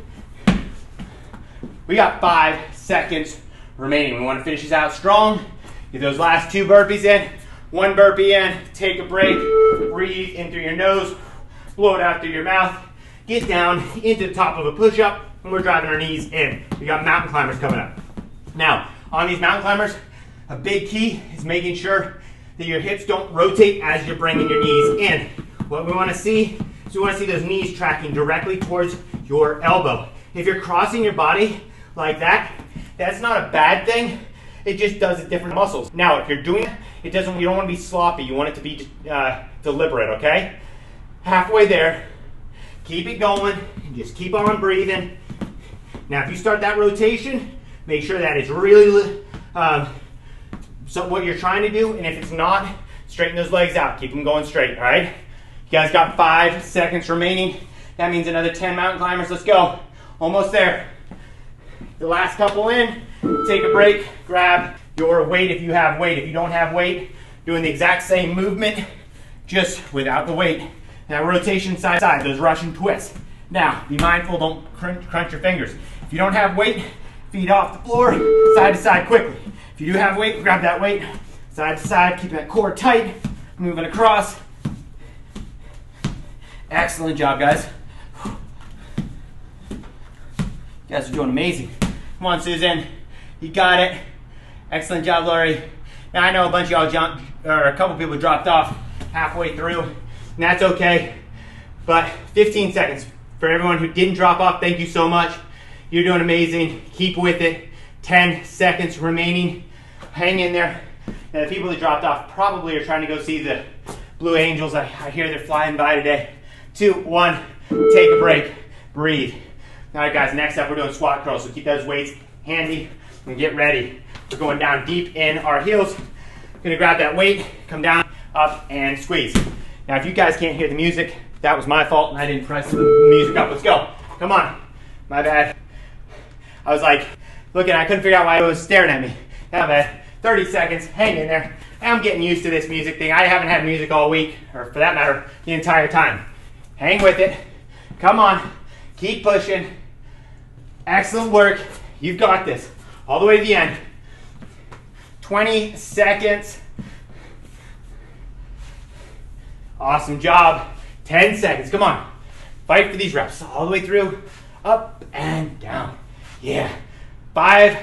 S1: We got 5 seconds remaining. We want to finish this out strong. Get those last 2 burpees in. 1 burpee in, take a break, breathe in through your nose, blow it out through your mouth. Get down into the top of a push-up, and we're driving our knees in. We got mountain climbers coming up. Now, on these mountain climbers, a big key is making sure that your hips don't rotate as you're bringing your knees in. What we want to see is we want to see those knees tracking directly towards your elbow. If you're crossing your body like that, that's not a bad thing. It just does it different muscles. Now, if you're doing it, you don't want to be sloppy. You want it to be deliberate, okay? Halfway there, keep it going, and just keep on breathing. Now, if you start that rotation, make sure that is really so what you're trying to do, and if it's not, straighten those legs out. Keep them going straight, all right? You guys got 5 seconds remaining. That means another 10 mountain climbers. Let's go. Almost there. The last couple in, take a break, grab your weight if you have weight. If you don't have weight, doing the exact same movement, just without the weight. Now rotation side to side, those Russian twists. Now, be mindful, don't crunch your fingers. If you don't have weight, feet off the floor, side to side quickly. If you do have weight, grab that weight, side to side, keep that core tight, moving across. Excellent job, guys. You guys are doing amazing. Come on, Susan. You got it. Excellent job, Laurie. Now, I know a bunch of y'all jumped, or a couple people dropped off halfway through, and that's okay. But 15 seconds. For everyone who didn't drop off, thank you so much. You're doing amazing. Keep with it. 10 seconds remaining. Hang in there. Now, the people that dropped off probably are trying to go see the Blue Angels. I hear they're flying by today. 2, 1, take a break. Breathe. All right, guys, next up we're doing squat curls, so keep those weights handy and get ready. We're going down deep in our heels. Gonna grab that weight, come down, up, and squeeze. Now, if you guys can't hear the music, that was my fault and I didn't press the music up. Let's go. Come on. My bad. I was like, looking, I couldn't figure out why it was staring at me. My bad. 30 seconds, hang in there. I'm getting used to this music thing. I haven't had music all week, or for that matter, the entire time. Hang with it. Come on. Keep pushing. Excellent work. You've got this. All the way to the end. 20 seconds. Awesome job. 10 seconds. Come on. Fight for these reps. All the way through. Up and down. Yeah. 5,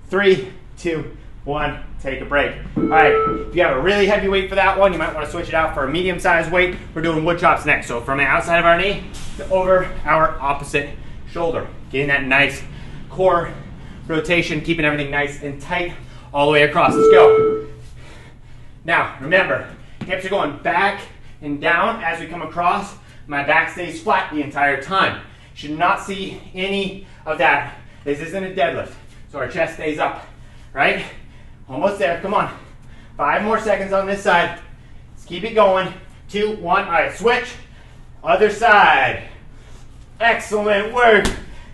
S1: 3, 2, 1, take a break. All right, if you have a really heavy weight for that one, you might want to switch it out for a medium-sized weight. We're doing wood chops next. So from the outside of our knee to over our opposite shoulder. Getting that nice core rotation, keeping everything nice and tight all the way across. Let's go. Now, remember, hips are going back and down as we come across. My back stays flat the entire time. Should not see any of that. This isn't a deadlift, so our chest stays up, right? Almost there, come on. 5 more seconds on this side. Let's keep it going. 2, 1, all right, switch. Other side. Excellent work.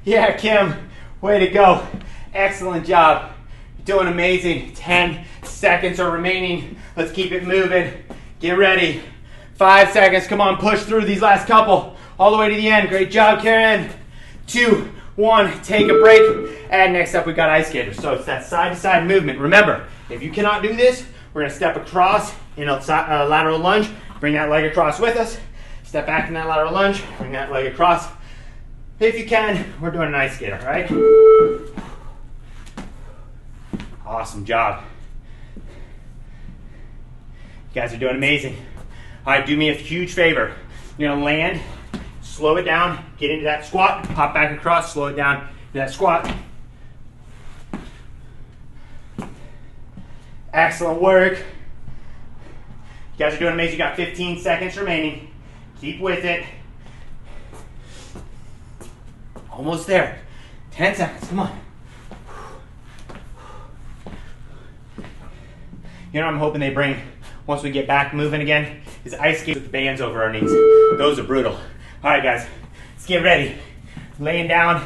S1: Yeah, Kim, way to go. Excellent job. You're doing amazing. 10 seconds are remaining. Let's keep it moving. Get ready. 5 seconds, come on, push through these last couple. All the way to the end. Great job, Karen. 2, 1, take a break. And next up, we've got ice skaters. So it's that side-to-side movement. Remember, if you cannot do this, we're gonna step across in a lateral lunge. Bring that leg across with us. Step back in that lateral lunge. Bring that leg across. If you can, we're doing an ice skater, all right? Awesome job. You guys are doing amazing. All right, do me a huge favor. You're gonna land, slow it down, get into that squat, pop back across, slow it down, to that squat. Excellent work. You guys are doing amazing. You got 15 seconds remaining. Keep with it. Almost there. 10 seconds, come on. You know what I'm hoping they bring once we get back moving again is ice skates with bands over our knees. Those are brutal. All right, guys, let's get ready. Laying down,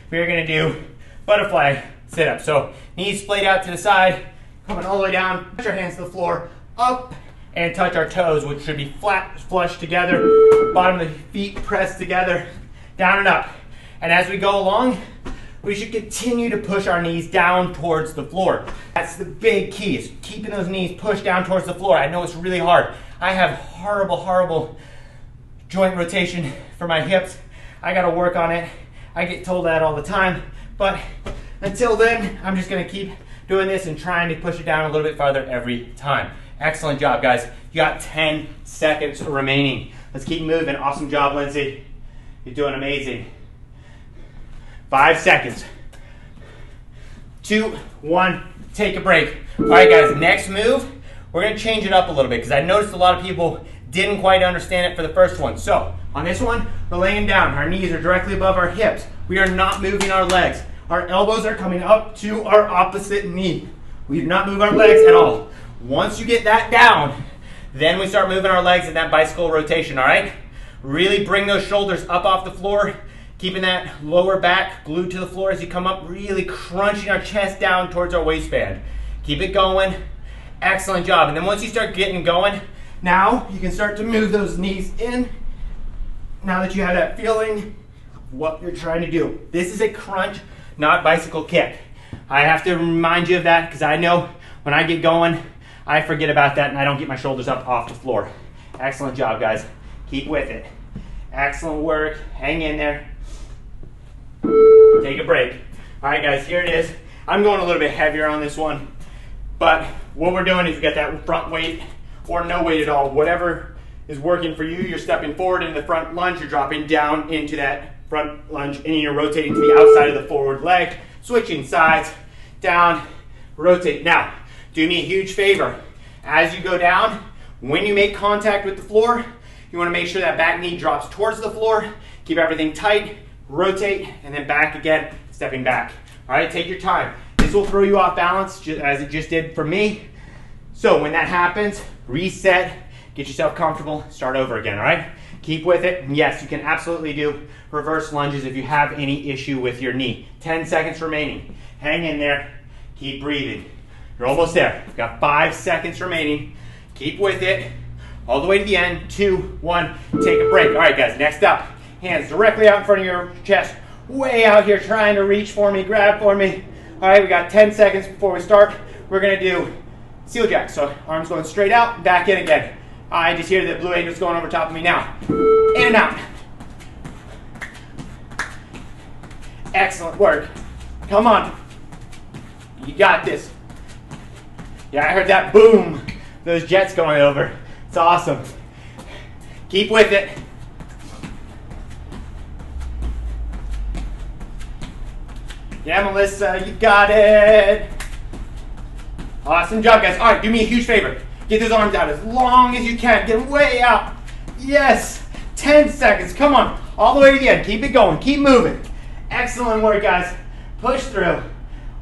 S1: we're gonna do butterfly sit-up. So knees splayed out to the side, coming all the way down, touch our hands to the floor, up, and touch our toes, which should be flat, flush together. Bottom of the feet pressed together, down and up. And as we go along, we should continue to push our knees down towards the floor. That's the big key, is keeping those knees pushed down towards the floor. I know it's really hard. I have horrible joint rotation for my hips. I gotta work on it. I get told that all the time. But until then, I'm just gonna keep doing this and trying to push it down a little bit farther every time. Excellent job, guys. You got 10 seconds remaining. Let's keep moving. Awesome job, Lindsay. You're doing amazing. 5 seconds. 2, 1, take a break. All right, guys, next move, we're gonna change it up a little bit because I noticed a lot of people didn't quite understand it for the first one. So on this one, we're laying down. Our knees are directly above our hips. We are not moving our legs. Our elbows are coming up to our opposite knee. We do not move our legs at all. Once you get that down, then we start moving our legs in that bicycle rotation, all right? Really bring those shoulders up off the floor, keeping that lower back glued to the floor as you come up, really crunching our chest down towards our waistband. Keep it going. Excellent job. And then once you start getting going, now you can start to move those knees in. Now that you have that feeling of what you're trying to do. This is a crunch, not bicycle kick. I have to remind you of that because I know when I get going, I forget about that and I don't get my shoulders up off the floor. Excellent job, guys. Keep with it. Excellent work. Hang in there. Take a break. All right, guys, here it is. I'm going a little bit heavier on this one, but what we're doing is we got that front weight or no weight at all. Whatever is working for you, you're stepping forward into the front lunge, you're dropping down into that front lunge, and you're rotating to the outside of the forward leg, switching sides, down, rotate. Now, do me a huge favor. As you go down, when you make contact with the floor, you want to make sure that back knee drops towards the floor, keep everything tight, rotate, and then back again, stepping back. All right, take your time. This will throw you off balance, as it just did for me. So when that happens, reset, get yourself comfortable, start over again, all right? Keep with it. And yes, you can absolutely do reverse lunges if you have any issue with your knee. 10 seconds remaining. Hang in there. Keep breathing. You're almost there. You've got 5 seconds remaining. Keep with it. All the way to the end. 2, 1, take a break. All right, guys, next up. Hands directly out in front of your chest. Way out here trying to reach for me, grab for me. All right, we got 10 seconds before we start. We're gonna do seal jack. So arms going straight out, back in again. I just hear that Blue Angel's going over top of me now. In and out. Excellent work. Come on. You got this. Yeah, I heard that boom. Those jets going over. It's awesome. Keep with it. Yeah, Melissa, you got it. Awesome job, guys. All right, do me a huge favor. Get those arms out as long as you can. Get them way out. Yes. 10 seconds. Come on. All the way to the end. Keep it going. Keep moving. Excellent work, guys. Push through.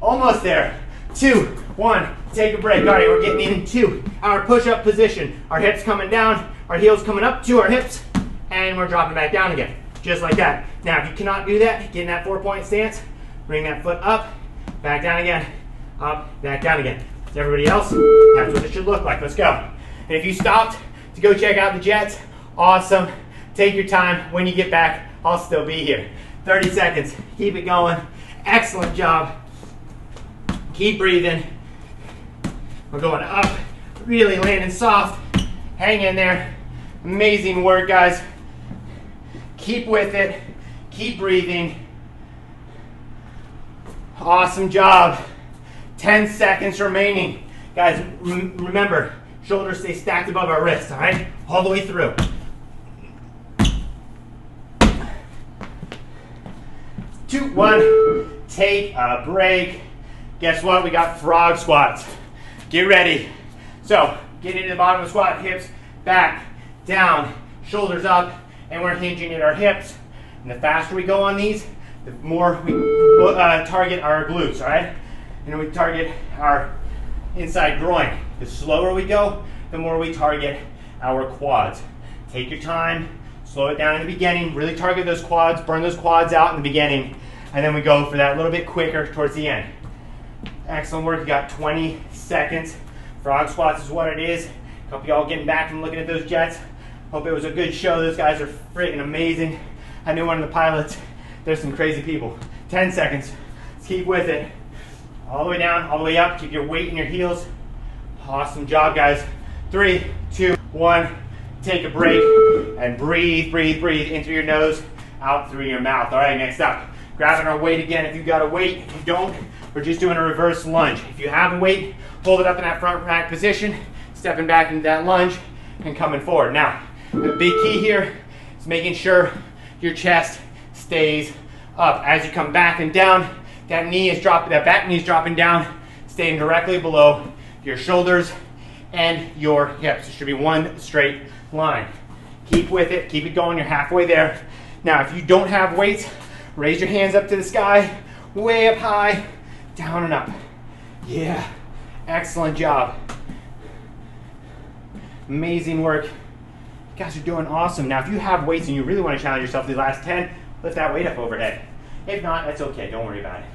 S1: Almost there. 2, 1. Take a break. All right, we're getting into our push-up position. Our hips coming down. Our heels coming up to our hips. And we're dropping back down again. Just like that. Now, if you cannot do that, get in that 4-point stance. Bring that foot up. Back down again. Up. Back down again. To everybody else, that's what it should look like. Let's go. And if you stopped to go check out the jets, awesome. Take your time. When you get back, I'll still be here. 30 seconds. Keep it going. Excellent job. Keep breathing. We're going up. Really landing soft. Hang in there. Amazing work, guys. Keep with it. Keep breathing. Awesome job. 10 seconds remaining. Guys, remember, shoulders stay stacked above our wrists, all right? All the way through. 2, 1. Take a break. Guess what? We got frog squats. Get ready. So, get into the bottom of the squat, hips back, down, shoulders up, and we're hinging at our hips. And the faster we go on these, the more we target our glutes, all right? And then we target our inside groin. The slower we go, the more we target our quads. Take your time, slow it down in the beginning, really target those quads, burn those quads out in the beginning, and then we go for that little bit quicker towards the end. Excellent work. You got 20 seconds. Frog squats is what it is. Hope you all getting back and looking at those jets. Hope it was a good show. Those guys are freaking amazing. I knew one of the pilots. There's some crazy people. 10 seconds. Let's keep with it. All the way down, all the way up. Keep your weight in your heels. Awesome job, guys. 3, 2, 1. Take a break and breathe, breathe, breathe in through your nose, out through your mouth. All right, next up, grabbing our weight again. If you've got a weight, if you don't, we're just doing a reverse lunge. If you have a weight, hold it up in that front rack position, stepping back into that lunge and coming forward. Now, the big key here is making sure your chest stays up. As you come back and down, that back knee is dropping down, staying directly below your shoulders and your hips. It should be one straight line. Keep with it, keep it going, you're halfway there. Now, if you don't have weights, raise your hands up to the sky, way up high, down and up. Yeah, excellent job. Amazing work. You guys are doing awesome. Now, if you have weights and you really want to challenge yourself these last 10, lift that weight up overhead. If not, that's okay, don't worry about it.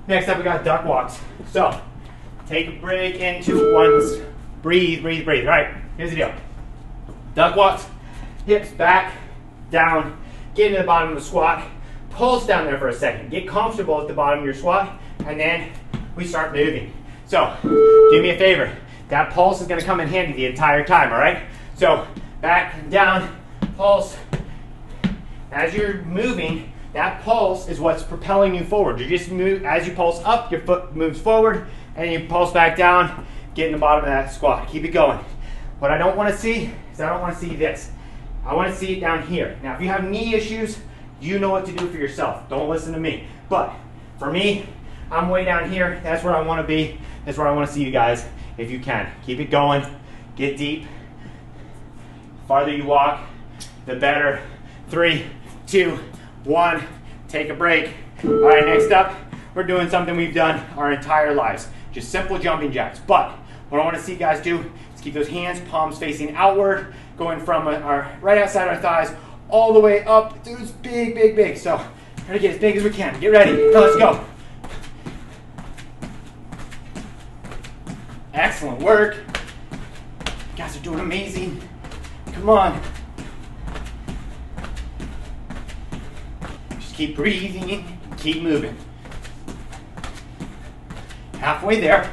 S1: Next up, we got duck walks. So, take a break into one. Breathe, breathe, breathe. All right, here's the deal. Duck walks, hips back, down, get into the bottom of the squat, pulse down there for a second. Get comfortable at the bottom of your squat, and then we start moving. So, do me a favor. That pulse is going to come in handy the entire time, all right? So, back and down, pulse. As you're moving, that pulse is what's propelling you forward. You just move, as you pulse up, your foot moves forward, and you pulse back down, get in the bottom of that squat. Keep it going. What I don't want to see is I don't want to see this. I want to see it down here. Now, if you have knee issues, you know what to do for yourself. Don't listen to me. But for me, I'm way down here. That's where I want to be. That's where I want to see you guys if you can. Keep it going. Get deep. The farther you walk, the better. 3, 2, 1. Take a break. All right, next up, we're doing something we've done our entire lives. Just simple jumping jacks. But what I want to see you guys do is keep those hands, palms facing outward, going from our right outside our thighs all the way up. Dude, it's big, big, big. So try to get as big as we can. Get ready. Now let's go. Excellent work. You guys are doing amazing. Come on. Just keep breathing. Keep moving. Halfway there.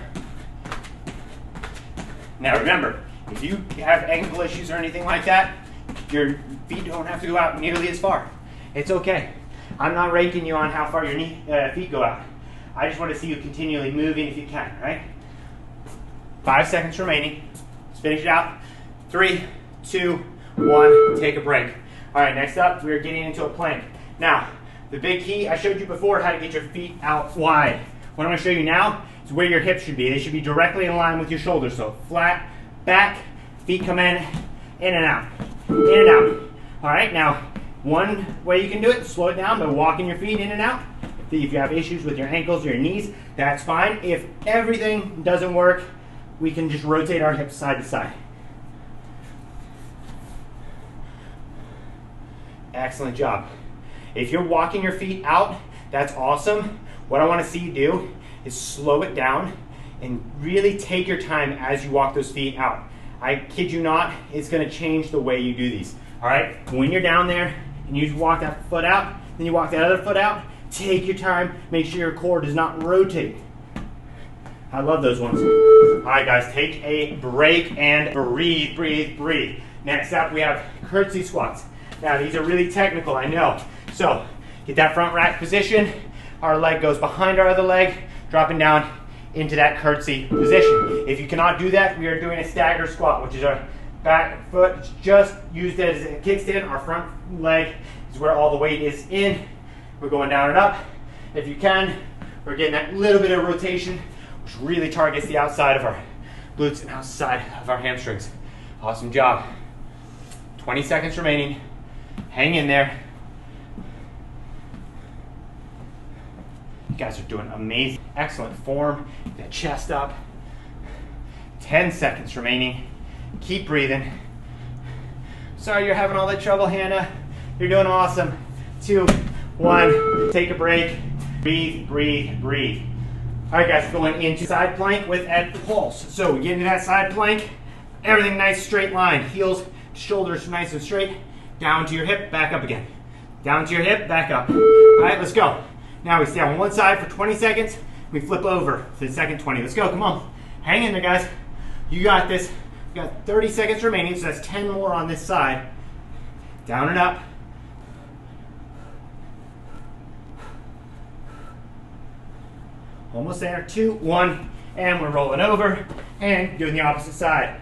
S1: Now remember, if you have ankle issues or anything like that, your feet don't have to go out nearly as far. It's okay. I'm not ranking you on how far your feet go out. I just want to see you continually moving if you can, right? 5 seconds remaining. Let's finish it out. 3, 2, 1, take a break. All right, next up, we're getting into a plank. Now, the big key, I showed you before how to get your feet out wide. What I'm gonna show you now is where your hips should be. They should be directly in line with your shoulders. So flat, back, feet come in and out, in and out. All right, now, one way you can do it, slow it down by walking your feet in and out. If you have issues with your ankles or your knees, that's fine. If everything doesn't work, we can just rotate our hips side to side. Excellent job. If you're walking your feet out, that's awesome. What I want to see you do is slow it down and really take your time as you walk those feet out. I kid you not, it's going to change the way you do these. All right, when you're down there and you walk that foot out, then you walk that other foot out, take your time, make sure your core does not rotate. I love those ones. All right, guys, take a break and breathe, breathe, breathe. Next up, we have curtsy squats. Now, these are really technical, I know. So, get that front rack position. Our leg goes behind our other leg, dropping down into that curtsy position. If you cannot do that, we are doing a stagger squat, which is our back foot just used as a kickstand. Our front leg is where all the weight is in. We're going down and up. If you can, we're getting that little bit of rotation, which really targets the outside of our glutes and outside of our hamstrings. Awesome job. 20 seconds remaining. Hang in there. You guys are doing amazing. Excellent form. Get the chest up. 10 seconds remaining. Keep breathing. Sorry you're having all that trouble, Hannah. You're doing awesome. 2, 1. Take a break. Breathe, breathe, breathe. All right, guys, going into side plank with a pulse. So we get into that side plank. Everything nice, straight line. Heels, shoulders nice and straight. Down to your hip, back up again. Down to your hip, back up. All right, let's go. Now we stay on one side for 20 seconds. We flip over to the second 20. Let's go, come on. Hang in there, guys. You got this. You got 30 seconds remaining, so that's 10 more on this side. Down and up. Almost there. 2, 1, and we're rolling over and doing the opposite side.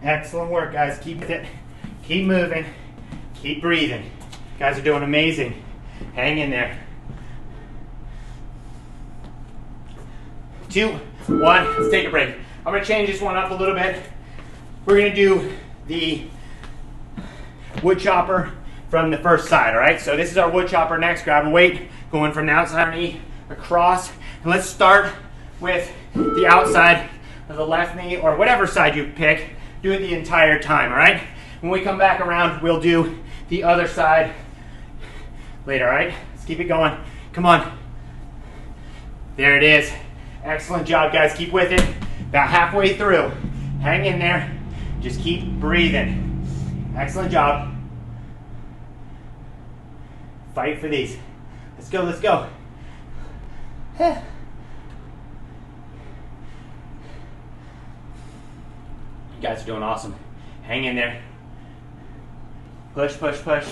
S1: Excellent work, guys. Keep it. Keep moving. Keep breathing. You guys are doing amazing. Hang in there. 2, 1. Let's take a break. I'm going to change this one up a little bit. We're going to do the wood chopper from the first side, all right? So this is our wood chopper next. Grab a weight, going from the outside of our knee across. And let's start with the outside of the left knee, or whatever side you pick. Do it the entire time, all right? When we come back around, we'll do the other side later, all right? Let's keep it going. Come on. There it is. Excellent job, guys. Keep with it. About halfway through. Hang in there. Just keep breathing. Excellent job. Fight for these. Let's go, let's go. You guys are doing awesome. Hang in there. Push, push, push.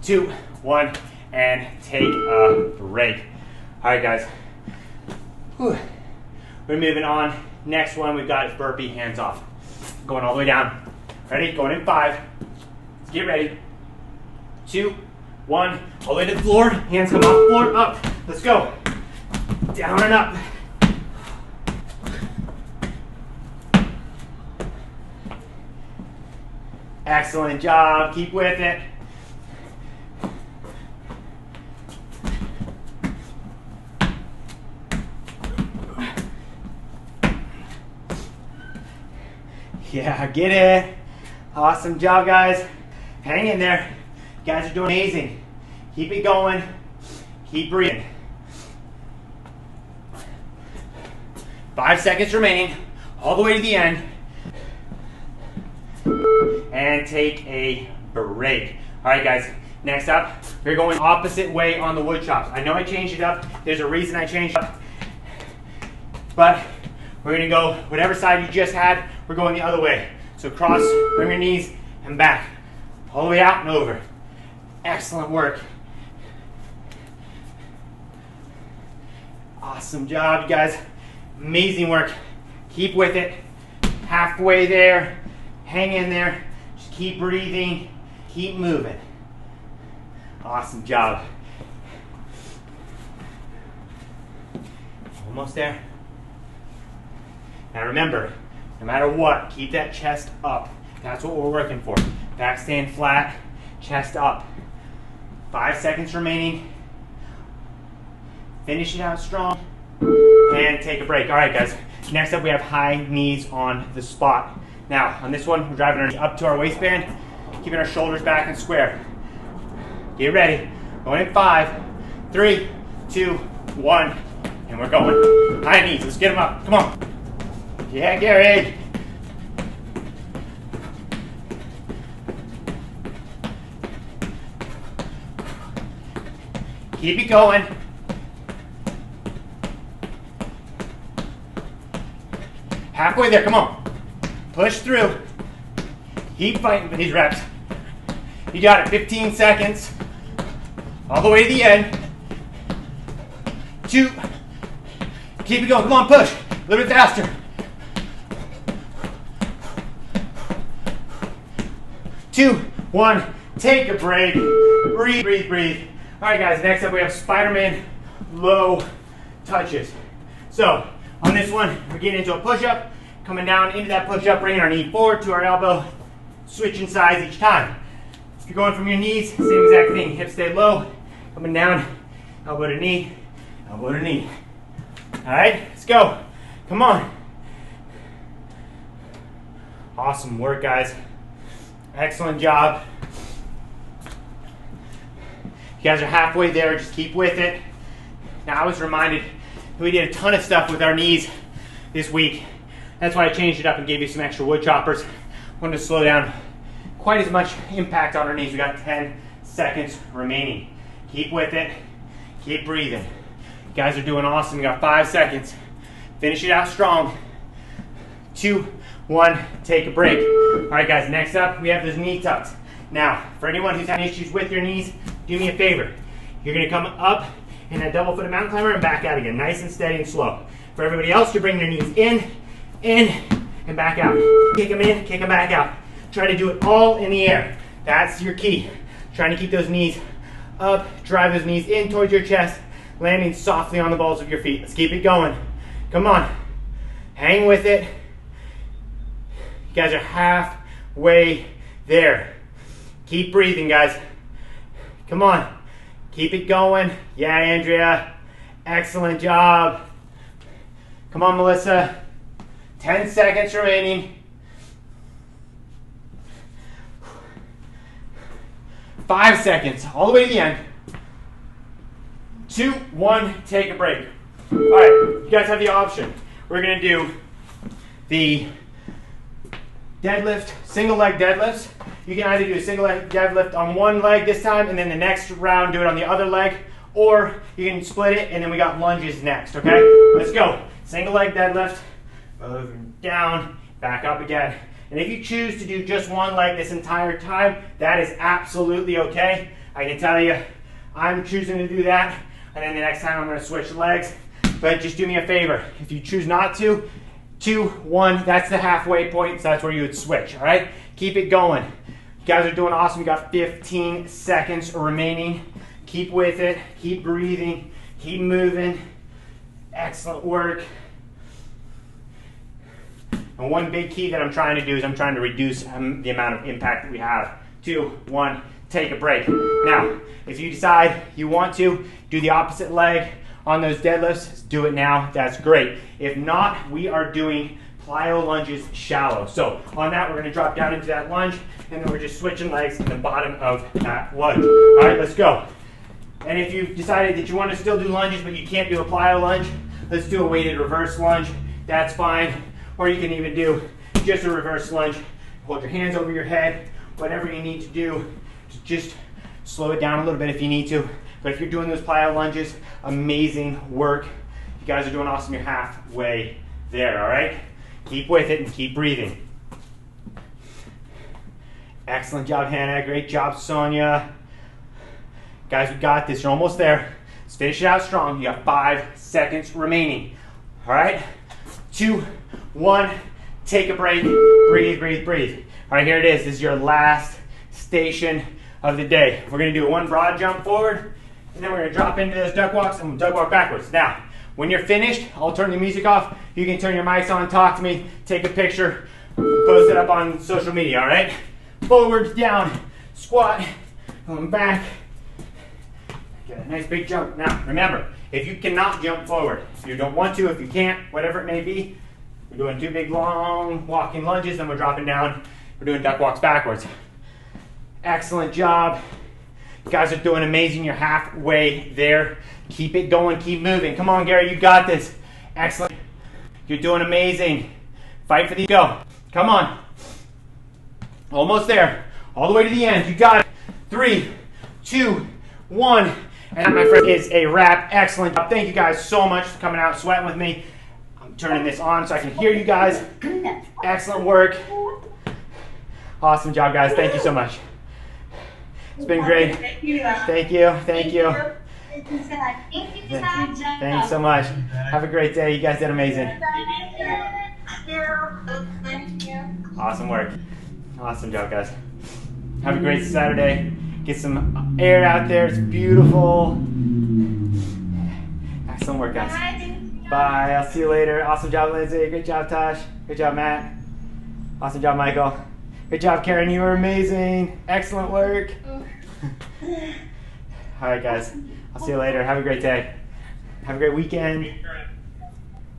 S1: 2, 1, and take a break. All right, guys. Whew. We're moving on. Next one we've got is burpee, hands off. Going all the way down. Ready? Going in 5. Let's get ready. 2, 1, all the way to the floor. Hands come off the floor, up. Let's go. Down and up. Excellent job. Keep with it. Yeah, get it. Awesome job, guys. Hang in there. You guys are doing amazing. Keep it going. Keep breathing. 5 seconds remaining. All the way to the end. And take a break. All right, guys. Next up, we're going opposite way on the wood chops. I know I changed it up. There's a reason I changed it up. But we're going to go whatever side you just had, we're going the other way. So cross, bring your knees, and back. All the way out and over. Excellent work. Awesome job, you guys. Amazing work. Keep with it. Halfway there. Hang in there. Just keep breathing. Keep moving. Awesome job. Almost there. Now remember, no matter what, keep that chest up. That's what we're working for. Back staying flat, chest up. 5 seconds remaining. Finish it out strong. And take a break. All right, guys. Next up, we have high knees on the spot. Now, on this one, we're driving our knee up to our waistband, keeping our shoulders back and square. Get ready. Going in 5, 3, 2, 1, and we're going. High knees. Let's get them up. Come on. Yeah, Gary. Keep it going. Halfway there, come on. Push through. Keep fighting for these reps. You got it, 15 seconds. All the way to the end. 2. Keep it going, come on, push. A little bit faster. 2, 1, take a break. Breathe, breathe, breathe. All right, guys, next up we have Spider-Man low touches. So, on this one, we're getting into a push-up, coming down into that push-up, bringing our knee forward to our elbow, switching sides each time. If you're going from your knees, same exact thing. Hips stay low, coming down, elbow to knee, elbow to knee. All right, let's go. Come on. Awesome work, guys. Excellent job. You guys are halfway there, just keep with it. Now I was reminded that we did a ton of stuff with our knees this week. That's why I changed it up and gave you some extra wood choppers. Wanted to slow down quite as much impact on our knees. We got 10 seconds remaining. Keep with it, keep breathing. You guys are doing awesome, you got 5 seconds. Finish it out strong. 2, 1, take a break. All right, guys, next up, we have those knee tucks. Now, for anyone who's having issues with your knees, do me a favor. You're gonna come up in a double-footed mountain climber and back out again, nice and steady and slow. For everybody else, you bring your knees in, and back out. Kick them in, kick them back out. Try to do it all in the air. That's your key. Trying to keep those knees up, drive those knees in towards your chest, landing softly on the balls of your feet. Let's keep it going. Come on. Hang with it. You guys are halfway there. Keep breathing, guys. Come on. Keep it going. Yeah, Andrea. Excellent job. Come on, Melissa. 10 seconds remaining. 5 seconds. All the way to the end. 2, 1, take a break. All right, you guys have the option. We're going to do the deadlift, single leg deadlifts. You can either do a single leg deadlift on one leg this time, and then the next round do it on the other leg, or you can split it, and then we got lunges next, okay? Let's go. Single leg deadlift, over, down, back up again. And if you choose to do just one leg this entire time, that is absolutely okay. I can tell you, I'm choosing to do that, and then the next time I'm gonna switch legs. But just do me a favor. If you choose not to, 2, 1, that's the halfway point, so that's where you would switch, all right? Keep it going. You guys are doing awesome. You got 15 seconds remaining. Keep with it, keep breathing, keep moving. Excellent work. And one big key that I'm trying to do is I'm trying to reduce the amount of impact that we have. 2, 1, take a break. Now, if you decide you want to do the opposite leg on those deadlifts, do it now, that's great. If not, we are doing plyo lunges shallow. So on that, we're gonna drop down into that lunge, and then we're just switching legs in the bottom of that lunge. All right, let's go. And if you've decided that you want to still do lunges, but you can't do a plyo lunge, let's do a weighted reverse lunge. That's fine. Or you can even do just a reverse lunge. Hold your hands over your head, whatever you need to do. Just slow it down a little bit if you need to. But if you're doing those plyo lunges, amazing work. You guys are doing awesome. You're halfway there, all right? Keep with it and keep breathing. Excellent job, Hannah. Great job, Sonia. Guys, we got this. You're almost there. Let's finish it out strong. You got 5 seconds remaining. All right? 2, 1, take a break. Breathe, breathe, breathe. All right, here it is. This is your last station of the day. We're gonna do one broad jump forward, and then we're gonna drop into those duck walks and we'll duck walk backwards. Now, when you're finished, I'll turn the music off. You can turn your mics on, talk to me, take a picture, post it up on social media, all right? Forward, down, squat, going back. Get a nice big jump. Now, remember, if you cannot jump forward, if you don't want to, if you can't, whatever it may be, we're doing 2 big, long walking lunges, then we're dropping down. We're doing duck walks backwards. Excellent job. You guys are doing amazing. You're halfway there. Keep it going. Keep moving. Come on, Gary. You got this. Excellent. You're doing amazing. Fight for the go. Come on. Almost there. All the way to the end. You got it. 3, 2, 1. And that, my friend, is a wrap. Excellent job. Thank you guys so much for coming out sweating with me. I'm turning this on so I can hear you guys. Excellent work. Awesome job, guys. Thank you so much. It's been great. Thank you. Thank you. Thank you. Thanks so much. Have a great day. You guys did amazing. Awesome work. Awesome job, guys. Have a great Saturday. Get some air out there. It's beautiful. Excellent work, guys. Bye. I'll see you later. Awesome job, Lindsay. Great job, Tosh. Good job, Matt. Awesome job, Michael. Good job, Karen. You were amazing. Excellent work. All right, guys. I'll see you later. Have a great day. Have a great weekend.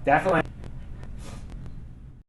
S1: Definitely.